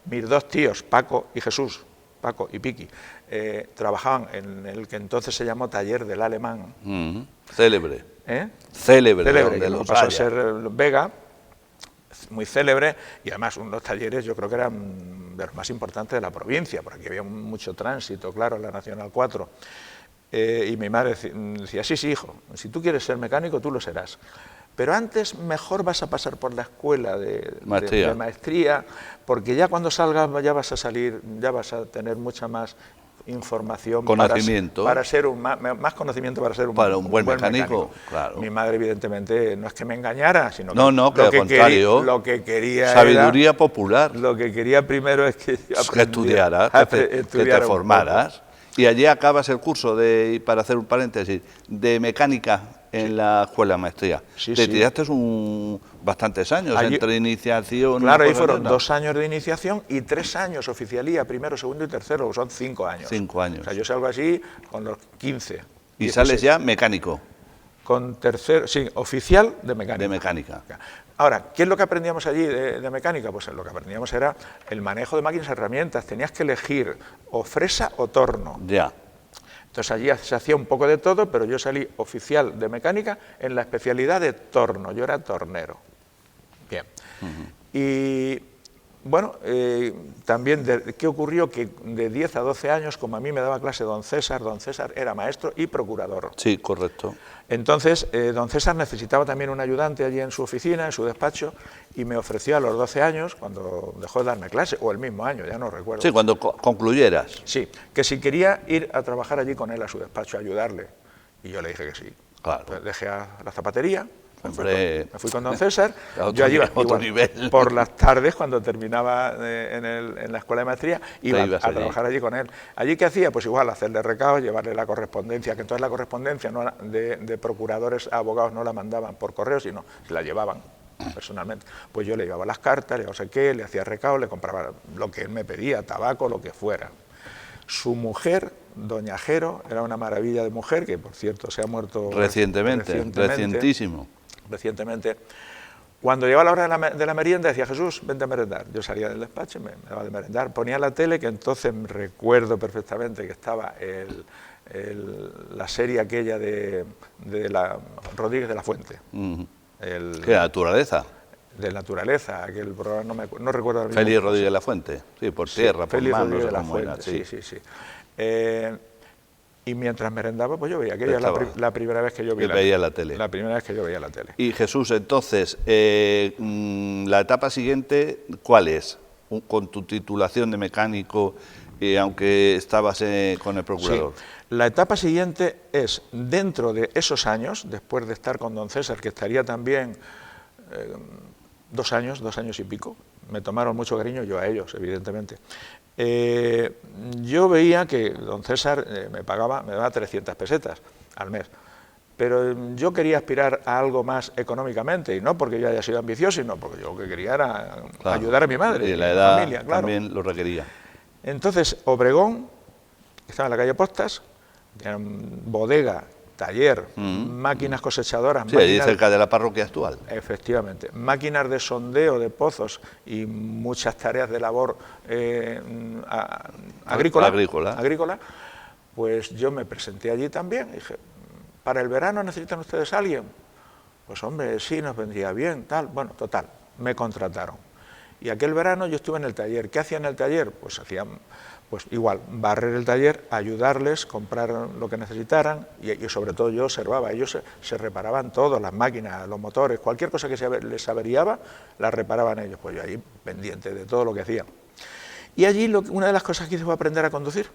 Mis dos tíos, Paco y Jesús, Paco y Piqui, trabajaban en el que entonces se llamó Taller del Alemán. Célebre. Célebre, donde que los pasó a haya. ser Vega, muy célebre, y además unos talleres yo creo que eran de los más importantes de la provincia, porque aquí había mucho tránsito, claro, en la Nacional 4. Y mi madre decía, sí, hijo, si tú quieres ser mecánico, tú lo serás. Pero antes mejor vas a pasar por la escuela de maestría, porque ya cuando salgas ya vas a salir, ya vas a tener mucha más información, conocimiento, para ser más conocimiento para ser un buen mecánico. Claro. Mi madre evidentemente no es que me engañara, sino que que al contrario, lo que quería sabiduría era, popular. Lo que quería primero es que estudiaras, que te formaras. Y allí acabas el curso para hacer un paréntesis, de mecánica en la escuela de maestría. Te tiraste bastantes años allí, entre iniciación... Claro, ahí fueron 2 años de iniciación y 3 años oficialía, primero, segundo y tercero, son 5 años. 5 años. O sea, yo salgo así con los 15. ¿Y sales ya mecánico? Con tercero, sí, oficial de mecánica. De mecánica. Ahora, ¿qué es lo que aprendíamos allí de mecánica? Pues lo que aprendíamos era el manejo de máquinas y herramientas. Tenías que elegir o fresa o torno. Ya. Entonces allí se hacía un poco de todo, pero yo salí oficial de mecánica en la especialidad de torno. Yo era tornero. Bien. Y bueno, también, ¿qué ocurrió? Que de 10 a 12 años, como a mí me daba clase don César era maestro y procurador. Sí, correcto. Entonces, don César necesitaba también un ayudante allí en su oficina, en su despacho, y me ofreció a los 12 años, cuando dejó de darme clase, o el mismo año, ya no recuerdo. Sí, cuando concluyeras. Sí, que si quería ir a trabajar allí con él a su despacho, a ayudarle. Y yo le dije que sí. Claro. Pues dejé a la zapatería. Hombre, me fui con don César. Yo allí iba por las tardes, cuando terminaba en la escuela de maestría, iba a trabajar allí con él. ¿Allí qué hacía? Pues igual, hacerle recados, llevarle la correspondencia, que entonces la correspondencia de procuradores a abogados no la mandaban por correo, sino se la llevaban personalmente. Pues yo le llevaba las cartas, le no sé qué, le hacía recados, le compraba lo que él me pedía, tabaco, lo que fuera. Su mujer, doña Jero, era una maravilla de mujer, que por cierto se ha muerto recientísimo. Cuando llegaba la hora de la merienda, decía, Jesús, vente a merendar. Yo salía del despacho, me daba de merendar, ponía la tele, que entonces recuerdo perfectamente que estaba la serie aquella de la Rodríguez de la Fuente. ¿Qué naturaleza? De naturaleza, aquel programa, no recuerdo ahora mismo. Félix Rodríguez de la Fuente, sí, por tierra, por mar, no sé cómo era. Sí. Y mientras merendaba, pues yo veía, aquella es la primera vez que yo veía la tele. La primera vez que yo veía la tele. Y Jesús, entonces, la etapa siguiente, ¿cuál es? Con tu titulación de mecánico, aunque estabas con el procurador. Sí. La etapa siguiente es, dentro de esos años, después de estar con don César, que estaría también 2 años y pico, me tomaron mucho cariño, yo a ellos, evidentemente. Yo veía que don César me daba 300 pesetas al mes, pero yo quería aspirar a algo más económicamente, y no porque yo haya sido ambicioso, sino porque yo lo que quería era ayudar a mi madre y a la mi edad familia, claro. También lo requería. Entonces, Obregón, que estaba en la calle Postas, tenía bodega, taller, máquinas cosechadoras. Sí, allí cerca de la parroquia actual. Efectivamente, máquinas de sondeo de pozos y muchas tareas de labor agrícola, pues yo me presenté allí también. Dije, ¿para el verano necesitan ustedes a alguien? Pues hombre, sí, nos vendría bien, tal. Bueno, total, me contrataron. Y aquel verano yo estuve en el taller. ¿Qué hacía en el taller? Pues hacían... Pues igual, barrer el taller, ayudarles, comprar lo que necesitaran y sobre todo yo observaba, ellos se reparaban todo, las máquinas, los motores, cualquier cosa que les averiaba, la reparaban ellos, pues yo allí pendiente de todo lo que hacían. Y allí una de las cosas que hice fue aprender a conducir.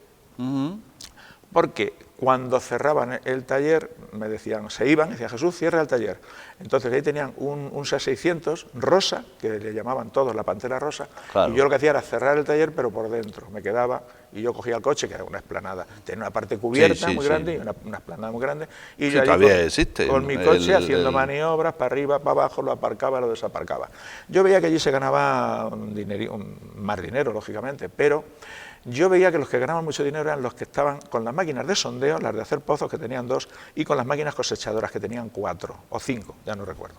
porque cuando cerraban el taller me decían, se iban, decía Jesús, cierra el taller. Entonces ahí tenían un 600 rosa, que le llamaban todos la Pantera Rosa, claro. y yo lo que hacía era cerrar el taller, pero por dentro. Me quedaba y yo cogía el coche, que era una explanada, tenía una parte cubierta muy grande y una explanada muy grande, y yo todavía allí existe con mi coche haciendo maniobras para arriba, para abajo, lo aparcaba, lo desaparcaba. Yo veía que allí se ganaba más dinero, lógicamente, pero yo veía que los que ganaban mucho dinero eran los que estaban con las máquinas de sondeo, las de hacer pozos, que tenían 2, y con las máquinas cosechadoras, que tenían 4 o 5, ya no recuerdo.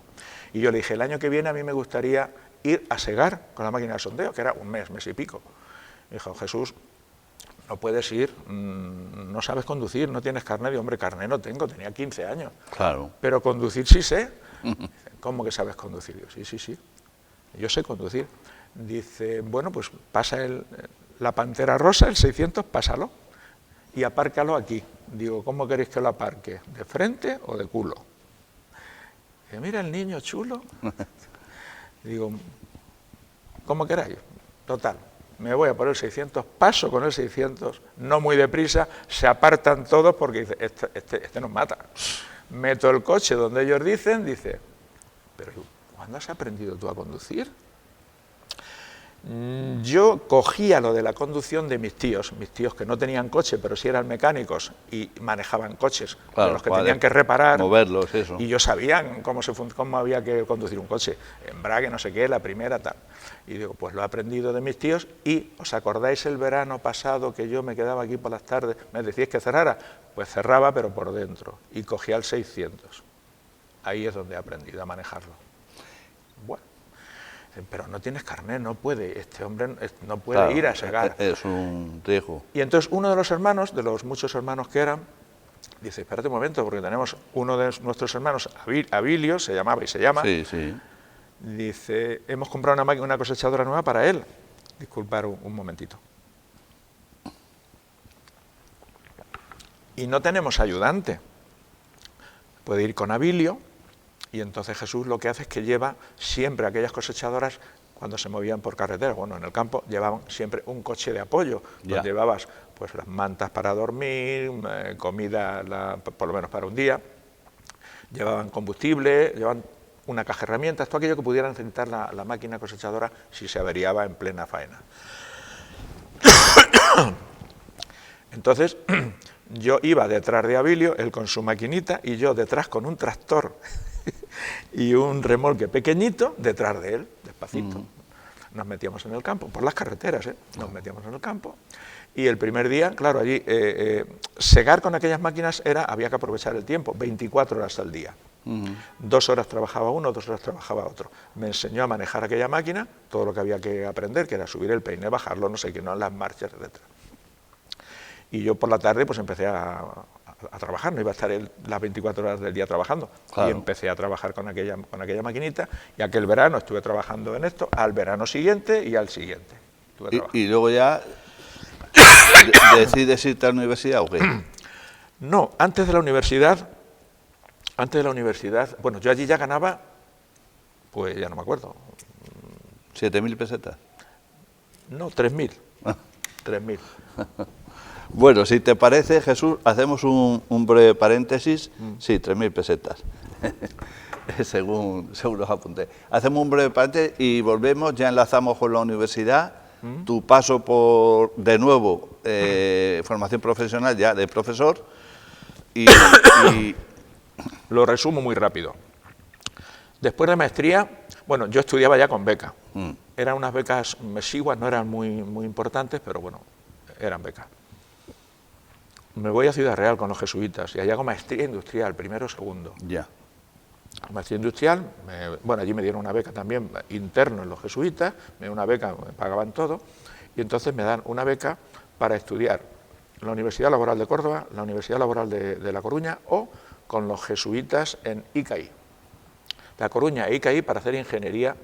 Y yo le dije, el año que viene a mí me gustaría ir a segar con la máquina de sondeo, que era un mes y pico. Me dijo, Jesús, no puedes ir, no sabes conducir, no tienes carnet. Digo, hombre, carnet no tengo, tenía 15 años. Claro. Pero conducir sí sé. ¿Cómo que sabes conducir? Digo, sí, yo sé conducir. Dice, bueno, pues pasa la Pantera Rosa, el 600, pásalo y apárcalo aquí. Digo, ¿cómo queréis que lo aparque? ¿De frente o de culo? Dice, mira el niño chulo. Digo, ¿cómo queráis? Total, me voy a por el 600, paso con el 600, no muy deprisa, se apartan todos porque dice, este nos mata. Meto el coche donde ellos dicen, dice, pero ¿cuándo has aprendido tú a conducir? Yo cogía lo de la conducción de mis tíos que no tenían coche, pero sí eran mecánicos y manejaban coches, claro, de los que tenían que reparar, moverlos, eso. Y yo sabían cómo había que conducir un coche, embrague, no sé qué, la primera, tal. Y digo, pues lo he aprendido de mis tíos. Y ¿os acordáis el verano pasado que yo me quedaba aquí por las tardes? ¿Me decíais que cerrara? Pues cerraba, pero por dentro, y cogía el 600. Ahí es donde he aprendido a manejarlo. Bueno. Pero no tienes carnet, no puede, este hombre no puede claro, ir a segar. Es un riesgo. Y entonces uno de los hermanos, de los muchos hermanos que eran, dice, espérate un momento, porque tenemos uno de nuestros hermanos, Abilio, se llamaba y se llama, sí, sí. Dice, hemos comprado una cosechadora nueva para él. Disculpar un momentito. Y no tenemos ayudante. Puede ir con Abilio. Y entonces Jesús lo que hace es que lleva siempre aquellas cosechadoras, cuando se movían por carretera, bueno, en el campo, llevaban siempre un coche de apoyo, donde llevabas pues las mantas para dormir, comida por lo menos para un día, llevaban combustible, llevaban una caja de herramientas, todo aquello que pudiera necesitar la máquina cosechadora si se averiaba en plena faena. Entonces, yo iba detrás de Abilio, él con su maquinita, y yo detrás con un tractor y un remolque pequeñito detrás de él, despacito. Nos metíamos en el campo, por las carreteras, nos metíamos en el campo. Y el primer día, claro, allí segar con aquellas máquinas había que aprovechar el tiempo, 24 horas al día. 2 horas trabajaba uno, 2 horas trabajaba otro. Me enseñó a manejar aquella máquina, todo lo que había que aprender, que era subir el peine, bajarlo, no sé qué, no las marchas, etc. Y yo por la tarde pues empecé a trabajar, no iba a estar las 24 horas del día trabajando. Claro. Y empecé a trabajar con aquella maquinita, y aquel verano estuve trabajando en esto, al verano siguiente y al siguiente. Y luego ya decides irte a la universidad, ¿o qué? No, antes de la universidad, bueno, yo allí ya ganaba, pues ya no me acuerdo. 7.000 pesetas. No, 3.000. 3.000. Bueno, si te parece, Jesús, hacemos un breve paréntesis. Sí, 3.000 pesetas, según los apunté. Hacemos un breve paréntesis y volvemos, ya enlazamos con la universidad, tu paso por, de nuevo, formación profesional ya de profesor, y lo resumo muy rápido. Después de maestría, bueno, yo estudiaba ya con beca. Eran unas becas mesiguas, no eran muy importantes, pero bueno, eran becas. Me voy a Ciudad Real con los jesuitas y allá hago maestría industrial, primero o segundo. Ya. Maestría industrial, bueno, allí me dieron una beca también interno en los jesuitas, me dieron una beca, me pagaban todo, y entonces me dan una beca para estudiar en la Universidad Laboral de Córdoba, la Universidad Laboral de La Coruña o con los jesuitas en ICAI. La Coruña e ICAI para hacer ingeniería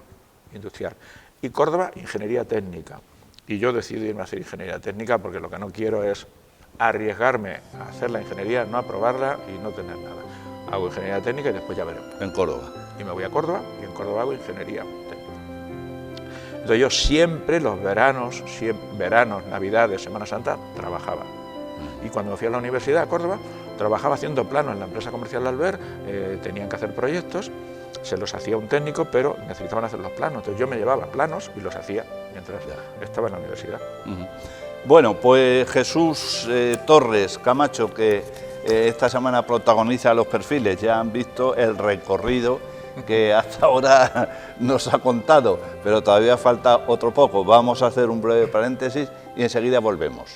industrial y Córdoba ingeniería técnica. Y yo decidí irme a hacer ingeniería técnica porque lo que no quiero es arriesgarme a hacer la ingeniería, no aprobarla y no tener nada. Hago ingeniería técnica y después ya veremos. En Córdoba. Y me voy a Córdoba y en Córdoba hago ingeniería técnica. Entonces yo siempre los veranos, Navidades, Semana Santa, trabajaba. Y cuando me fui a la Universidad a Córdoba, trabajaba haciendo planos en la empresa comercial Albert, tenían que hacer proyectos, se los hacía un técnico, pero necesitaban hacer los planos. Entonces yo me llevaba planos y los hacía mientras estaba en la universidad. Bueno, pues Jesús Torres Camacho, que esta semana protagoniza los perfiles, ya han visto el recorrido que hasta ahora nos ha contado, pero todavía falta otro poco. Vamos a hacer un breve paréntesis y enseguida volvemos.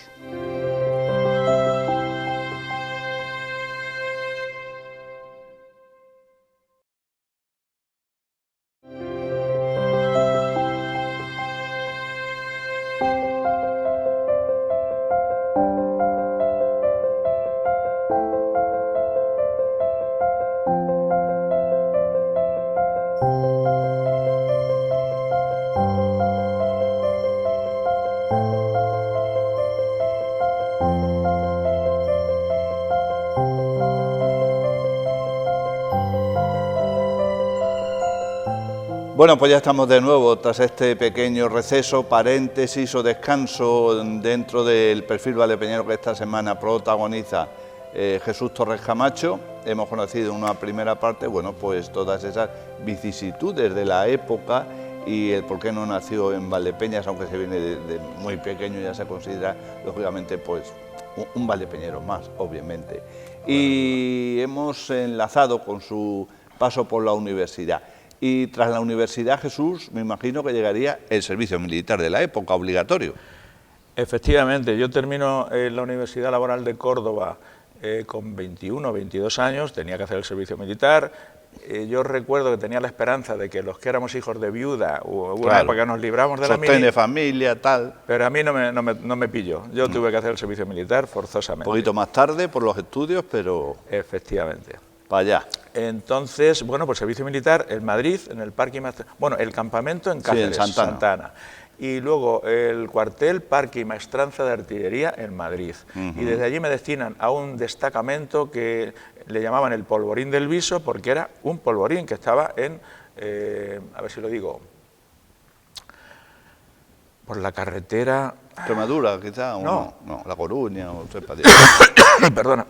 Bueno, pues ya estamos de nuevo tras este pequeño receso, paréntesis o descanso dentro del perfil valdepeñero que esta semana protagoniza Jesús Torres Camacho. Hemos conocido en una primera parte, bueno, pues todas esas vicisitudes de la época y el por qué no nació en Valdepeñas, aunque se viene de muy pequeño, ya se considera, lógicamente, pues un valdepeñero más, obviamente. Y hemos enlazado con su paso por la universidad. Y tras la universidad, Jesús, me imagino que llegaría el servicio militar de la época, obligatorio. Efectivamente, yo termino la Universidad Laboral de Córdoba con 21 o 22 años, tenía que hacer el servicio militar. Yo recuerdo que tenía la esperanza de que los que éramos hijos de viuda, hubo una época que nos libramos de la mili, de familia, tal. Pero a mí no me pilló, yo tuve que hacer el servicio militar forzosamente. Un poquito más tarde por los estudios, pero... Efectivamente. Para allá. Entonces, bueno, pues servicio militar en Madrid, en el parque, bueno, el campamento en Cáceres, sí, en Santa Ana. Y luego el cuartel, parque y maestranza de artillería en Madrid. Y desde allí me destinan a un destacamento que le llamaban el Polvorín del Viso, porque era un polvorín que estaba en, a ver si lo digo, por la carretera... Extremadura, quizá, o no, La Coruña, o sepa. Perdona.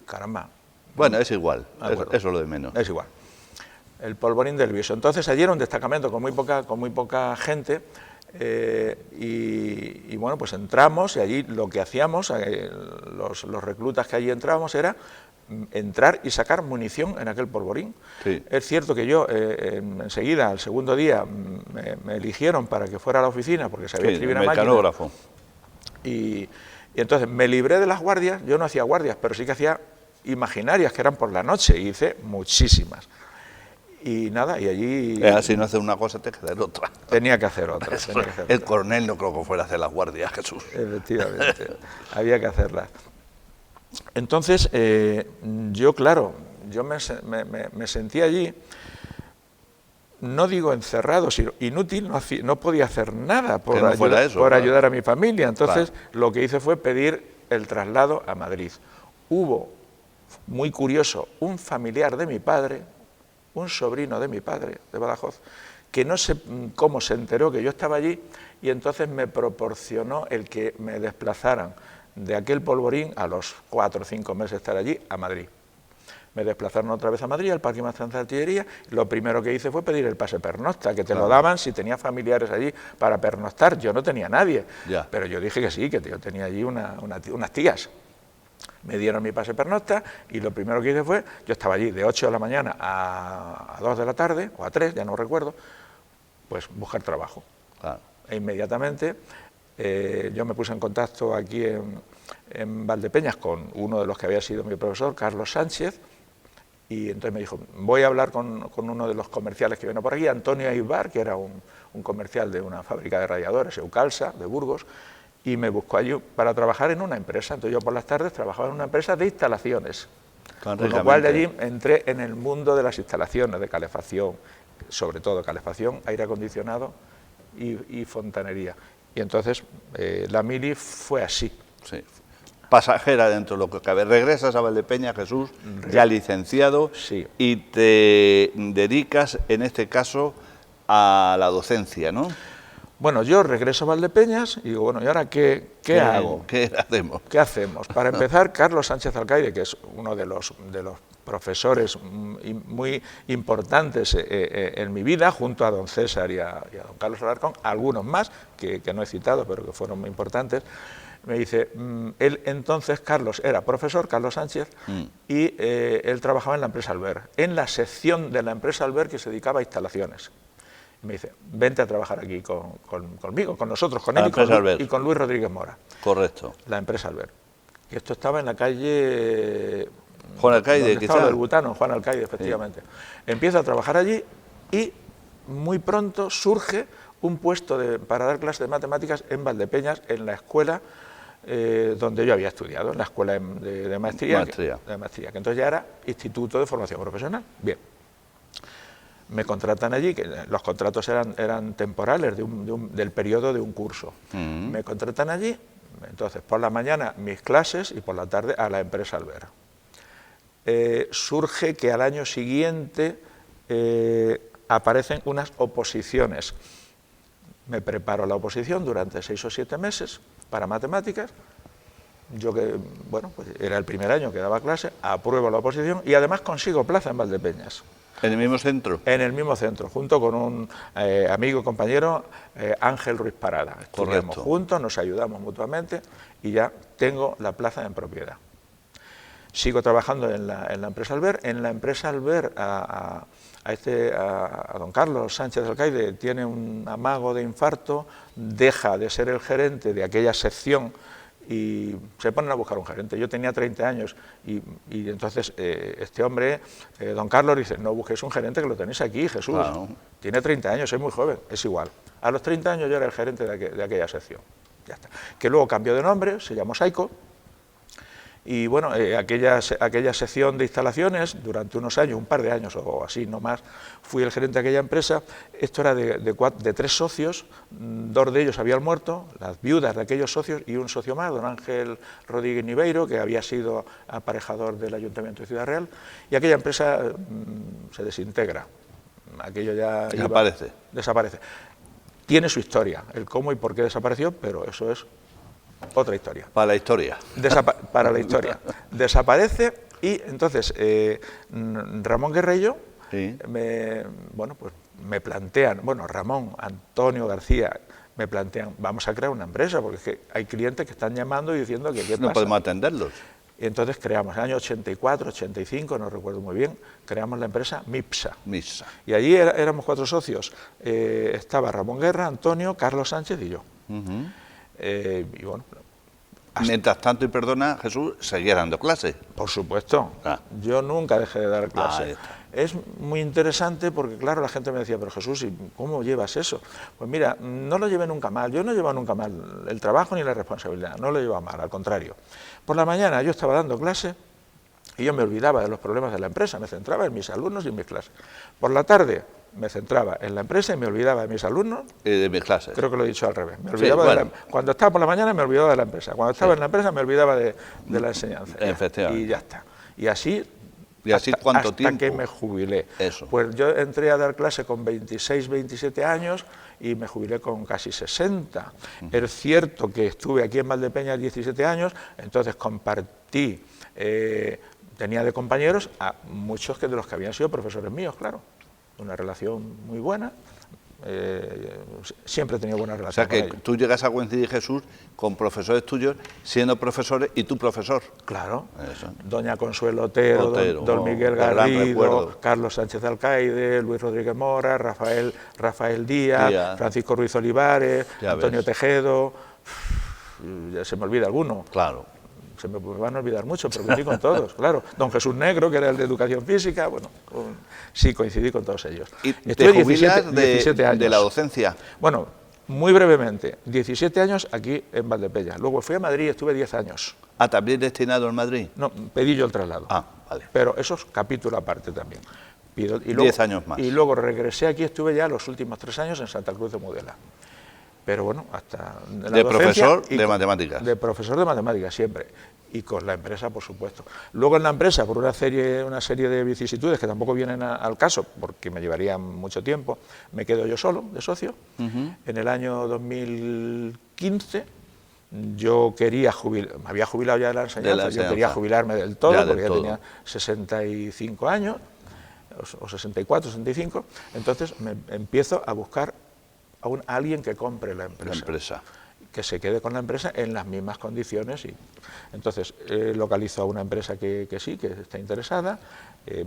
Caramba. Bueno, es igual, eso es lo de menos. Es igual. El Polvorín del Viso. Entonces allí era un destacamento con muy poca gente y bueno, pues entramos y allí lo que hacíamos, los reclutas que allí entrábamos era entrar y sacar munición en aquel polvorín. Sí. Es cierto que yo enseguida, al segundo día, me eligieron para que fuera a la oficina porque sabía escribir a máquina. Mecanógrafo. Y entonces me libré de las guardias. Yo no hacía guardias, pero sí que hacía imaginarias, que eran por la noche, y hice muchísimas. Y nada, y allí... Si no haces una cosa, tienes que hacer otra. Tenía que hacer otra. El coronel no creo que fuera a hacer las guardias, Jesús. Efectivamente, había que hacerlas. Entonces, yo, claro, yo me sentí allí, no digo encerrado, sino inútil, no podía hacer nada por ayudar a mi familia. Entonces, lo que hice fue pedir el traslado a Madrid. Hubo, muy curioso, un familiar de mi padre, un sobrino de mi padre, de Badajoz, que no sé cómo se enteró que yo estaba allí y entonces me proporcionó el que me desplazaran de aquel polvorín a los 4 o 5 meses de estar allí a Madrid. Me desplazaron otra vez a Madrid, al Parque Maestranza de Artillería. Lo primero que hice fue pedir el pase pernocta, que te lo daban si tenías familiares allí para pernoctar. Yo no tenía nadie, pero yo dije que sí, que yo tenía allí unas tías. Me dieron mi pase pernocta y lo primero que hice fue, yo estaba allí de 8 de la mañana a 2 de la tarde, o a 3, ya no recuerdo, pues buscar trabajo. E inmediatamente yo me puse en contacto aquí en Valdepeñas con uno de los que había sido mi profesor, Carlos Sánchez, y entonces me dijo, voy a hablar con uno de los comerciales que viene por aquí, Antonio Ibar, que era un comercial de una fábrica de radiadores, Eucalsa, de Burgos, y me buscó allí para trabajar en una empresa. Entonces yo por las tardes trabajaba en una empresa de instalaciones, con lo cual de allí entré en el mundo de las instalaciones, de calefacción, sobre todo calefacción, aire acondicionado y fontanería. Y entonces la mili fue así. Sí. Pasajera dentro de lo que cabe. Regresas a Valdepeñas, Jesús, ya licenciado, sí, y te dedicas, en este caso, a la docencia, ¿no? Bueno, yo regreso a Valdepeñas y digo, bueno, ¿y ahora qué hago? ¿Qué hacemos? ¿Qué hacemos? Para empezar, Carlos Sánchez Alcaide, que es uno de los profesores muy importantes en mi vida, junto a don César y a don Carlos Alarcón, algunos más que no he citado, pero que fueron muy importantes, me dice, él entonces, Carlos era profesor, Carlos Sánchez, y él trabajaba en la empresa Alber, en la sección de la empresa Alber que se dedicaba a instalaciones. Y me dice, vente a trabajar aquí conmigo, con nosotros, con él y con Luis Rodríguez Mora. Correcto. La empresa Alber. Y esto estaba en la calle Juan Alcaide, quizás. Del Butano, Juan Alcaide, efectivamente. Sí. Empiezo a trabajar allí y muy pronto surge un puesto para dar clases de matemáticas en Valdepeñas, en la escuela donde yo había estudiado, en la escuela de maestría. Que entonces ya era Instituto de Formación Profesional. Bien. Me contratan allí, que los contratos eran temporales, del periodo de un curso. Me contratan allí, entonces por la mañana mis clases y por la tarde a la empresa Alber. Surge que al año siguiente aparecen unas oposiciones. Me preparo la oposición durante 6 o 7 meses para matemáticas. Yo que, bueno, pues era el primer año que daba clase, apruebo la oposición y además consigo plaza en Valdepeñas. ¿En el mismo centro? En el mismo centro, junto con un amigo y compañero, Ángel Ruiz Parada. Estudiamos juntos, nos ayudamos mutuamente y ya tengo la plaza en propiedad. Sigo trabajando en la empresa Alber. En la empresa Alber, a don Carlos Sánchez Alcaide tiene un amago de infarto, deja de ser el gerente de aquella sección y se ponen a buscar un gerente. Yo tenía 30 años y entonces este hombre, don Carlos, dice, no busquéis un gerente que lo tenéis aquí, Jesús. Claro. Tiene 30 años, es muy joven, es igual. A los 30 años yo era el gerente de aquella sección. Ya está. Que luego cambió de nombre, se llamó Saico. Y bueno, aquella sección de instalaciones, durante unos años, un par de años o así, no más, fui el gerente de aquella empresa. Esto era de 3 socios, 2 de ellos habían muerto, las viudas de aquellos socios y un socio más, don Ángel Rodríguez Niveiro, que había sido aparejador del Ayuntamiento de Ciudad Real, y aquella empresa se desintegra. Aquello ya desaparece. Tiene su historia, el cómo y por qué desapareció, pero eso es otra historia. Para la historia. Para la historia. Desaparece y entonces Ramón Guerreiro, sí. me plantean, Ramón, Antonio García, me plantean, vamos a crear una empresa, porque es que hay clientes que están llamando y diciendo que qué pasa. No podemos atenderlos. Y entonces creamos, en el año 84, 85, no recuerdo muy bien, creamos la empresa MIPSA. Y allí éramos 4 socios. Estaba Ramón Guerra, Antonio, Carlos Sánchez y yo. Y bueno, mientras tanto, y perdona, Jesús, seguía dando clases. Por supuesto, yo nunca dejé de dar clases. Es muy interesante porque, claro, la gente me decía, pero Jesús, ¿y cómo llevas eso? Pues mira, no lo llevé nunca mal, yo no he llevado nunca mal el trabajo ni la responsabilidad, no lo he llevado mal, al contrario. Por la mañana yo estaba dando clase y yo me olvidaba de los problemas de la empresa, me centraba en mis alumnos y en mis clases. Por la tarde me centraba en la empresa y me olvidaba de mis alumnos. Y de mis clases. Creo que lo he dicho al revés. Me olvidaba cuando estaba por la mañana me olvidaba de la empresa. Cuando estaba en la empresa me olvidaba de la enseñanza. Efectivamente. Y ya está. Y así ¿cuánto tiempo? Hasta que me jubilé. Eso. Pues yo entré a dar clase con 26, 27 años y me jubilé con casi 60. Es cierto que estuve aquí en Valdepeñas 17 años, entonces compartí, tenía de compañeros a muchos de los que habían sido profesores míos, claro. Una relación muy buena, siempre he tenido buena relación. O sea que tú llegas a coincidir, Jesús, con profesores tuyos, siendo profesores y tú profesor. Claro. Eso. Doña Consuelo Otero, don Miguel Garrido, Carlos Sánchez Alcaide, Luis Rodríguez Mora, Rafael Díaz, Francisco Ruiz Olivares, Antonio Tejedo, ya se me olvida alguno. Claro. Se me van a olvidar mucho, pero coincidí con todos, claro. Don Jesús Negro, que era el de Educación Física, sí, coincidí con todos ellos. ¿Y te jubilas 17 años. De la docencia? Bueno, muy brevemente, 17 años aquí en Valdepeñas. Luego fui a Madrid y estuve 10 años. ¿Ah, también destinado en Madrid? No, pedí yo el traslado. Ah, vale. Pero eso es capítulo aparte también. Y luego, 10 años más. Y luego regresé aquí, estuve ya los últimos 3 años en Santa Cruz de Mudela. pero bueno, hasta... la ¿De docencia profesor y de matemáticas? De profesor de matemáticas, siempre. Y con la empresa, por supuesto. Luego en la empresa, por una serie de vicisitudes que tampoco vienen al caso, porque me llevarían mucho tiempo, me quedo yo solo, de socio. En el año 2015, yo quería me había jubilado ya de la enseñanza, yo quería jubilarme del todo, porque ya tenía 65 años, o 64, 65, entonces me empiezo a buscar a alguien que compre la empresa. Que se quede con la empresa en las mismas condiciones. Y entonces localizo a una empresa que sí, que está interesada,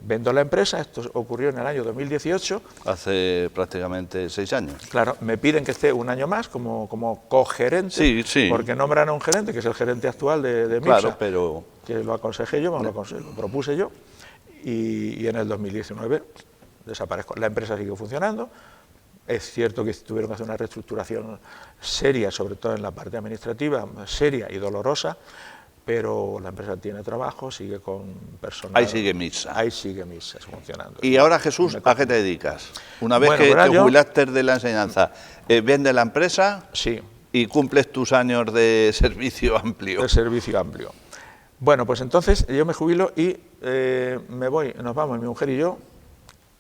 vendo la empresa. Esto ocurrió en el año 2018. Hace prácticamente 6 años. Claro, me piden que esté un año más como cogerente, porque nombran a un gerente, que es el gerente actual de MIPSA, claro, pero... que lo aconsejé yo, lo propuse yo, y en el 2019 desaparezco. La empresa sigue funcionando. Es cierto que tuvieron que hacer una reestructuración seria, sobre todo en la parte administrativa, seria y dolorosa, pero la empresa tiene trabajo, sigue con personal. Ahí sigue MIPSA. Ahí sigue MIPSA funcionando. Y ahora, Jesús, ¿a qué te dedicas? Una vez que te jubilaste de la enseñanza, ¿vendes la empresa? Sí. ¿Y cumples tus años de servicio amplio? De servicio amplio. Bueno, pues entonces yo me jubilo y nos vamos, mi mujer y yo,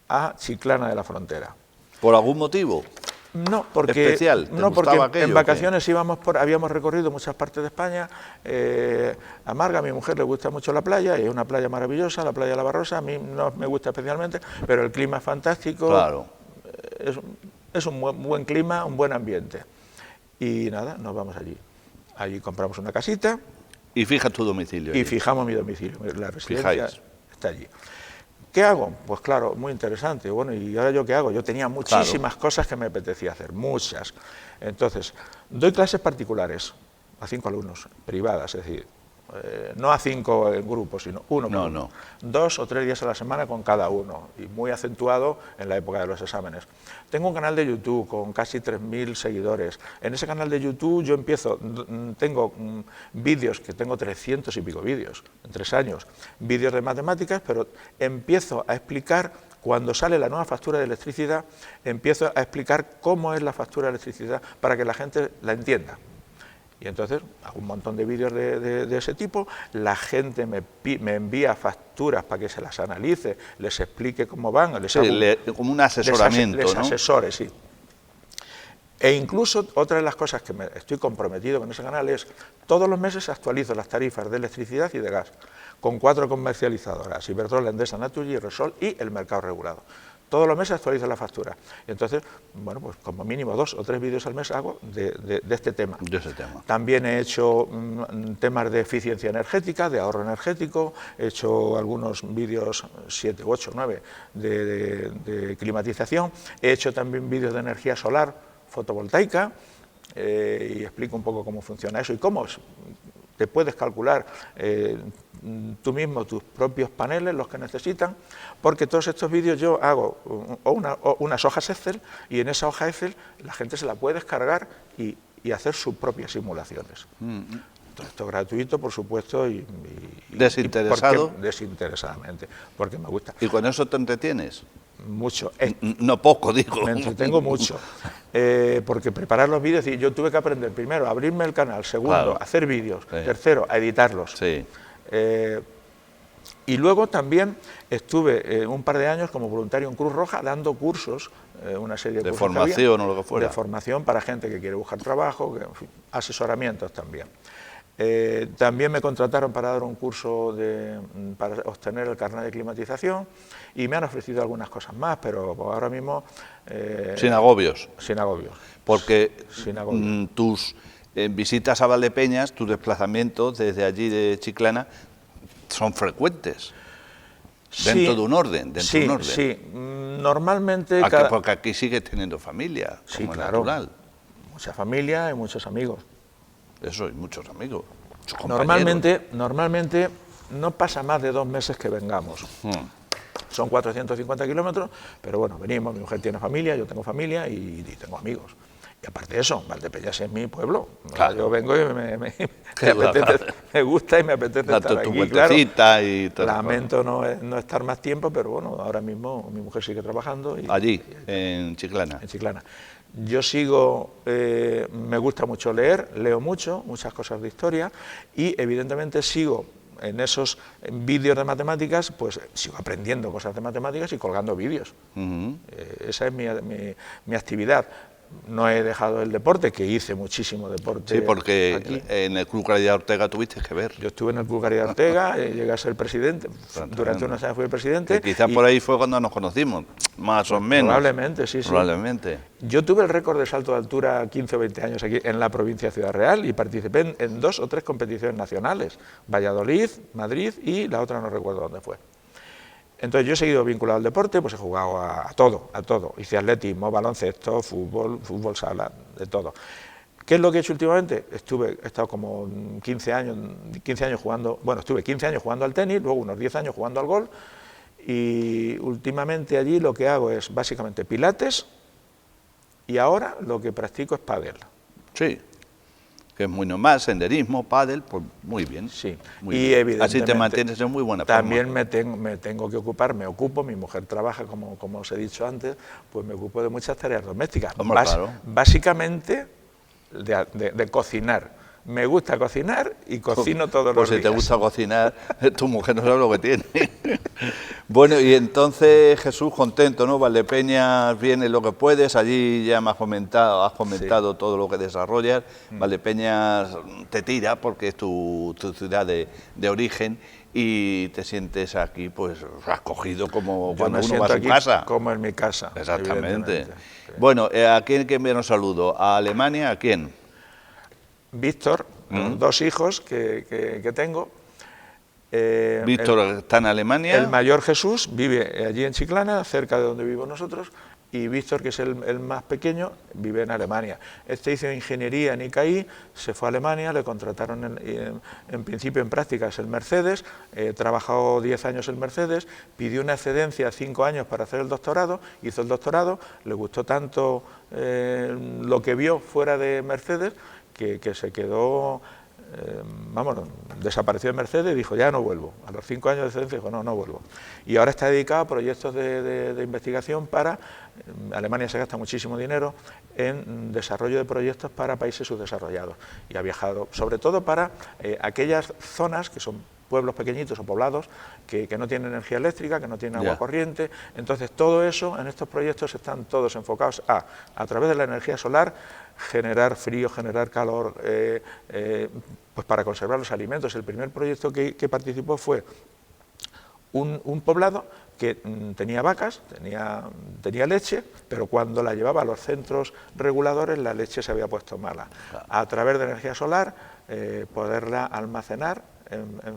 a Chiclana de la Frontera. ¿Por algún motivo? No, porque, especial. No, porque en vacaciones habíamos recorrido muchas partes de España. A Marga, a mi mujer, le gusta mucho la playa, y es una playa maravillosa, la playa de la Barrosa. A mí no me gusta especialmente, pero el clima es fantástico. Claro. Es un buen clima, un buen ambiente. Y nada, nos vamos allí. Allí compramos una casita. Y fijas tu domicilio. Y fijamos mi domicilio. La residencia está allí. ¿Qué hago? Pues claro, muy interesante. Bueno, ¿y ahora yo qué hago? Yo tenía muchísimas cosas que me apetecía hacer, muchas. Entonces, doy clases particulares a 5 alumnos, privadas, es decir, no a 5 en grupo, sino uno por uno. 2 o 3 días a la semana con cada uno, y muy acentuado en la época de los exámenes. Tengo un canal de YouTube con casi 3.000 seguidores. En ese canal de YouTube yo tengo vídeos, que tengo 300 y pico vídeos, en 3 años, vídeos de matemáticas, pero empiezo a explicar, cuando sale la nueva factura de electricidad, empiezo a explicar cómo es la factura de electricidad para que la gente la entienda. Y entonces hago un montón de vídeos de ese tipo, la gente me envía facturas para que se las analice, les explique cómo van, como un asesoramiento, les asesore, sí. E incluso otra de las cosas que estoy comprometido con ese canal es, todos los meses actualizo las tarifas de electricidad y de gas, con 4 comercializadoras, Iberdrola, Endesa, Naturgy, Repsol y el mercado regulado. Todos los meses actualizo la factura. Y entonces, bueno, pues como mínimo 2 o 3 vídeos al mes hago de este tema. De ese tema. También he hecho temas de eficiencia energética, de ahorro energético, he hecho algunos vídeos, 7, 8, 9, de climatización, he hecho también vídeos de energía solar, fotovoltaica, y explico un poco cómo funciona eso y cómo te puedes calcular tú mismo tus propios paneles, los que necesitan, porque todos estos vídeos yo hago unas hojas Excel, y en esa hoja Excel la gente se la puede descargar y hacer sus propias simulaciones. Todo esto gratuito, por supuesto, y ¿desinteresado? Desinteresadamente, porque me gusta. ¿Y con eso te entretienes? Mucho. No poco, digo. Me entretengo mucho, porque preparar los vídeos, yo tuve que aprender primero a abrirme el canal, segundo, a hacer vídeos, tercero, a editarlos. Sí. Y luego también estuve un par de años como voluntario en Cruz Roja dando cursos, una serie de cursos formación o lo que fuera. De formación para gente que quiere buscar trabajo, en fin, asesoramientos también. También me contrataron para dar un curso para obtener el carnet de climatización, y me han ofrecido algunas cosas más, pero ahora mismo... sin agobios. Sin agobios. Porque sin agobios. Tus visitas a Valdepeñas, tus desplazamientos desde allí de Chiclana, son frecuentes. Dentro de un orden. Sí. Normalmente... Porque aquí sigues teniendo familia, como claro, natural. Mucha familia y muchos amigos. Eso, y muchos amigos. Muchos Normalmente no pasa más de 2 meses que vengamos. Son 450 kilómetros, pero bueno, venimos, mi mujer tiene familia, yo tengo familia y tengo amigos. Y aparte de eso, Valdepeñas es mi pueblo. Claro. Yo vengo y me gusta y me apetece estar aquí. Claro, y lamento no estar más tiempo, pero bueno, ahora mismo mi mujer sigue trabajando. Allí, en Chiclana. En Chiclana. Yo sigo, me gusta mucho leer, leo mucho, muchas cosas de historia y evidentemente sigo en esos vídeos de matemáticas, pues sigo aprendiendo cosas de matemáticas y colgando vídeos. Esa es mi actividad. No he dejado el deporte, que hice muchísimo deporte. Sí, porque aquí. En el Club Caridad Ortega tuviste que ver. Yo estuve en el Club Caridad Ortega, llegué a ser presidente, durante unos años fui el presidente. Que quizás por ahí fue cuando nos conocimos, más o menos. Probablemente, sí, sí. Probablemente. Yo tuve el récord de salto de altura 15 o 20 años aquí en la provincia de Ciudad Real y participé en 2 o 3 competiciones nacionales, Valladolid, Madrid y la otra no recuerdo dónde fue. Entonces yo he seguido vinculado al deporte, pues he jugado a todo. Hice atletismo, baloncesto, fútbol sala, de todo. ¿Qué es lo que he hecho últimamente? He estado como 15 años jugando, bueno, estuve 15 años jugando al tenis, luego unos 10 años jugando al golf, y últimamente allí lo que hago es básicamente pilates, y ahora lo que practico es pádel. Sí, que es muy normal, senderismo, pádel, pues muy bien. Sí, muy y bien. evidentemente Así te mantienes en muy buena forma. también me tengo que ocupar, me ocupo, mi mujer trabaja, como os he dicho antes, pues me ocupo de muchas tareas domésticas. Hombre, claro. Básicamente de cocinar. Me gusta cocinar y cocino todos los Pues días. si te gusta cocinar, tu mujer no sabe lo que tiene. Bueno, y entonces Jesús, contento, ¿no? Valdepeñas, viene lo que puedes, allí ya me has comentado sí, todo lo que desarrollas. Valdepeñas te tira porque es tu ciudad de origen y te sientes aquí pues acogido como cuando uno va a su casa. Como en mi casa. Exactamente. Bueno, ¿a quién que enviar un saludo? ¿A Alemania? ¿A quién? Víctor, 2 hijos que tengo. Víctor está en Alemania. El mayor Jesús vive allí en Chiclana, cerca de donde vivimos nosotros, y Víctor, que es el más pequeño, vive en Alemania. Este hizo ingeniería en ICAI, se fue a Alemania, le contrataron en principio en prácticas en Mercedes, trabajó 10 años en Mercedes, pidió una excedencia 5 años para hacer el doctorado, hizo el doctorado, le gustó tanto lo que vio fuera de Mercedes, que se quedó, desapareció de Mercedes y dijo, ya no vuelvo. A los 5 años de excedencia dijo, no vuelvo. Y ahora está dedicado a proyectos de investigación para, Alemania se gasta muchísimo dinero en desarrollo de proyectos para países subdesarrollados. Y ha viajado, sobre todo para aquellas zonas que son pueblos pequeñitos o poblados que no tienen energía eléctrica, que no tienen agua corriente. Entonces todo eso en estos proyectos están todos enfocados a través de la energía solar, generar frío, generar calor, pues para conservar los alimentos. El primer proyecto que participó fue un poblado que tenía vacas, tenía leche, pero cuando la llevaba a los centros reguladores la leche se había puesto mala. A través de energía solar, poderla almacenar,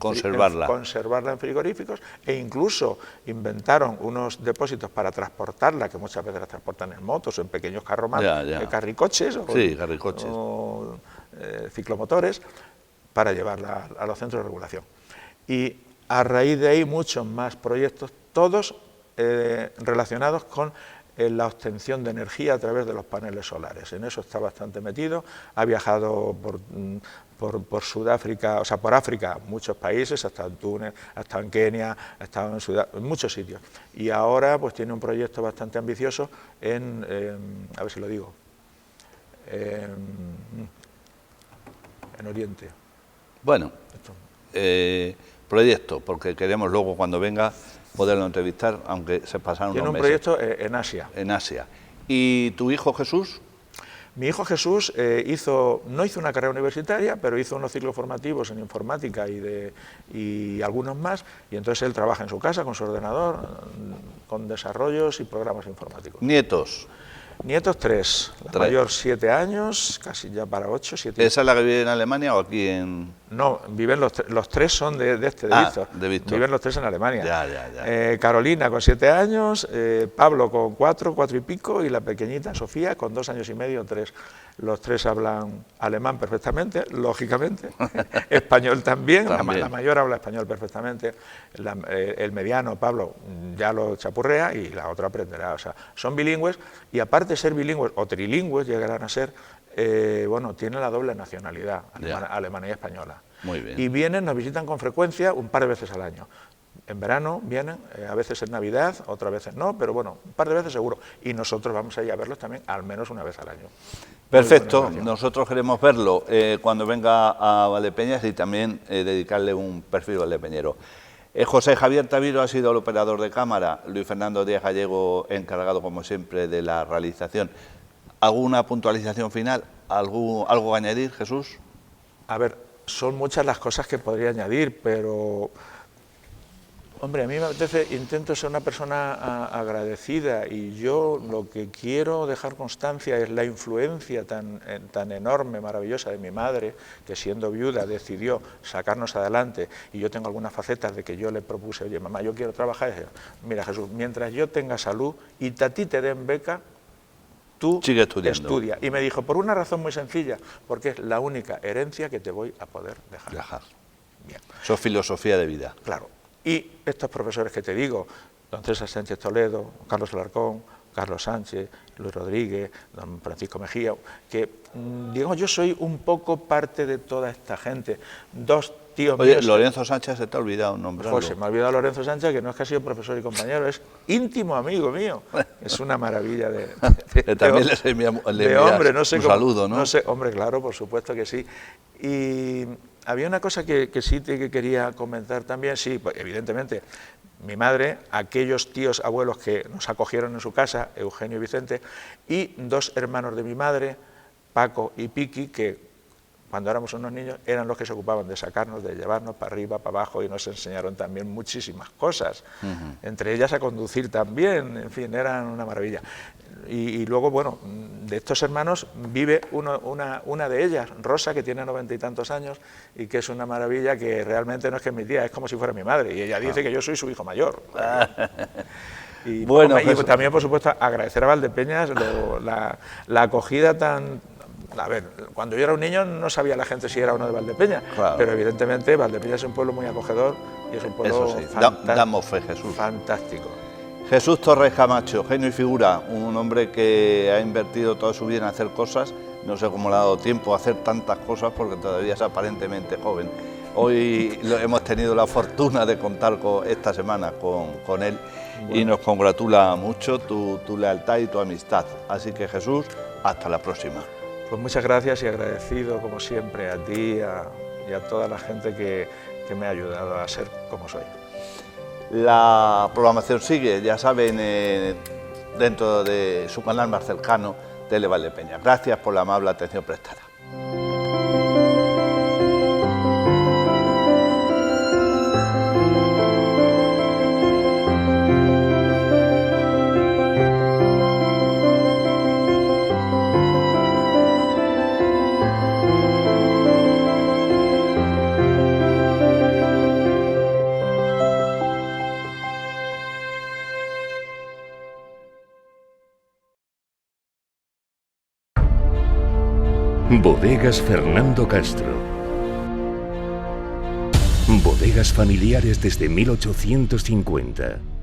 conservarla en frigoríficos, e incluso inventaron unos depósitos para transportarla, que muchas veces la transportan en motos o en pequeños carricoches o ciclomotores, para llevarla a los centros de regulación. Y a raíz de ahí muchos más proyectos, todos relacionados con la obtención de energía a través de los paneles solares. En eso está bastante metido, ha viajado por Sudáfrica, o sea, por África, muchos países, hasta en Túnez, hasta en Kenia, ha estado en muchos sitios. Y ahora pues tiene un proyecto bastante ambicioso a ver si lo digo, en Oriente. Bueno, proyecto, porque queremos luego cuando venga poderlo entrevistar, aunque se pasaron unos meses. Tiene un proyecto en Asia. En Asia. ¿Y tu hijo Jesús? Mi hijo Jesús no hizo una carrera universitaria, pero hizo unos ciclos formativos en informática y algunos más, y entonces él trabaja en su casa con su ordenador, con desarrollos y programas informáticos. ¿Nietos? Nietos 3, la mayor 7 años, casi ya para 8, 7. ¿Esa es la que vive en Alemania o aquí en...? No, viven los 3 son de Víctor. De Víctor. Viven los 3 en Alemania. Ya. Carolina con 7 años, Pablo con 4 y pico, y la pequeñita Sofía con 2 años y medio, 3. Los 3 hablan alemán perfectamente, lógicamente, español también. La mayor habla español perfectamente, el mediano, Pablo, ya lo chapurrea y la otra aprenderá. O sea, son bilingües y aparte de ser bilingües o trilingües llegarán a ser, tienen la doble nacionalidad, alemana y española. Muy bien. Y vienen, nos visitan con frecuencia un par de veces al año. En verano vienen, a veces en Navidad, otras veces no, pero bueno, un par de veces seguro. Y nosotros vamos a ir a verlos también al menos una vez al año. Perfecto, nosotros queremos verlo cuando venga a Valdepeñas y también dedicarle un perfil valdepeñero. José Javier Taviro ha sido el operador de cámara, Luis Fernando Díaz Gallego encargado como siempre de la realización. ¿Alguna puntualización final? ¿Algo a añadir, Jesús? A ver, son muchas las cosas que podría añadir, pero... Hombre, a mí me apetece, intento ser una persona agradecida y yo lo que quiero dejar constancia es la influencia tan enorme, maravillosa de mi madre, que siendo viuda decidió sacarnos adelante, y yo tengo algunas facetas de que yo le propuse, oye mamá, yo quiero trabajar, y dije, mira Jesús, mientras yo tenga salud y a ti te den beca, tú sigue estudiando. Estudia. Y me dijo, por una razón muy sencilla, porque es la única herencia que te voy a poder dejar. Bien. Eso es filosofía de vida. Claro. Y estos profesores que te digo, don César Sánchez Toledo, Carlos Alarcón, Carlos Sánchez, Luis Rodríguez, don Francisco Mejía, que digamos yo soy un poco parte de toda esta gente. Dos tíos míos... Oye, Lorenzo Sánchez se te ha olvidado un nombre. Pues se me ha olvidado Lorenzo Sánchez, que no es que ha sido profesor y compañero, es íntimo amigo mío. Es una maravilla de también le hombre, no sé un cómo, saludo, ¿no? No sé, hombre, claro, por supuesto que sí. Y había una cosa que sí que quería comentar también, sí, pues, evidentemente, mi madre, aquellos tíos abuelos que nos acogieron en su casa, Eugenio y Vicente, y dos hermanos de mi madre, Paco y Piqui, que cuando éramos unos niños eran los que se ocupaban de sacarnos, de llevarnos para arriba, para abajo, y nos enseñaron también muchísimas cosas, entre ellas a conducir también, en fin, eran una maravilla. Y luego, bueno, de estos hermanos vive una de ellas, Rosa, que tiene 90 y tantos años y que es una maravilla, que realmente no es que es mi tía, es como si fuera mi madre, y ella dice que yo soy su hijo mayor. Y, bueno, y también, por supuesto, agradecer a Valdepeñas la acogida tan... A ver, cuando yo era un niño no sabía la gente si era uno de Valdepeñas, claro, pero evidentemente Valdepeñas es un pueblo muy acogedor y es un pueblo damos fe, Jesús. Fantástico. Jesús Torres Camacho, genio y figura, un hombre que ha invertido toda su vida en hacer cosas, no sé cómo le ha dado tiempo a hacer tantas cosas porque todavía es aparentemente joven. Hoy hemos tenido la fortuna de contar esta semana con él, bueno, y nos congratula mucho tu lealtad y tu amistad. Así que Jesús, hasta la próxima. Pues muchas gracias y agradecido como siempre a ti y a toda la gente que me ha ayudado a ser como soy. La programación sigue, ya saben, dentro de su canal más cercano, Tele Valdepeñas. Gracias por la amable atención prestada. Bodegas Fernando Castro. Bodegas familiares desde 1850.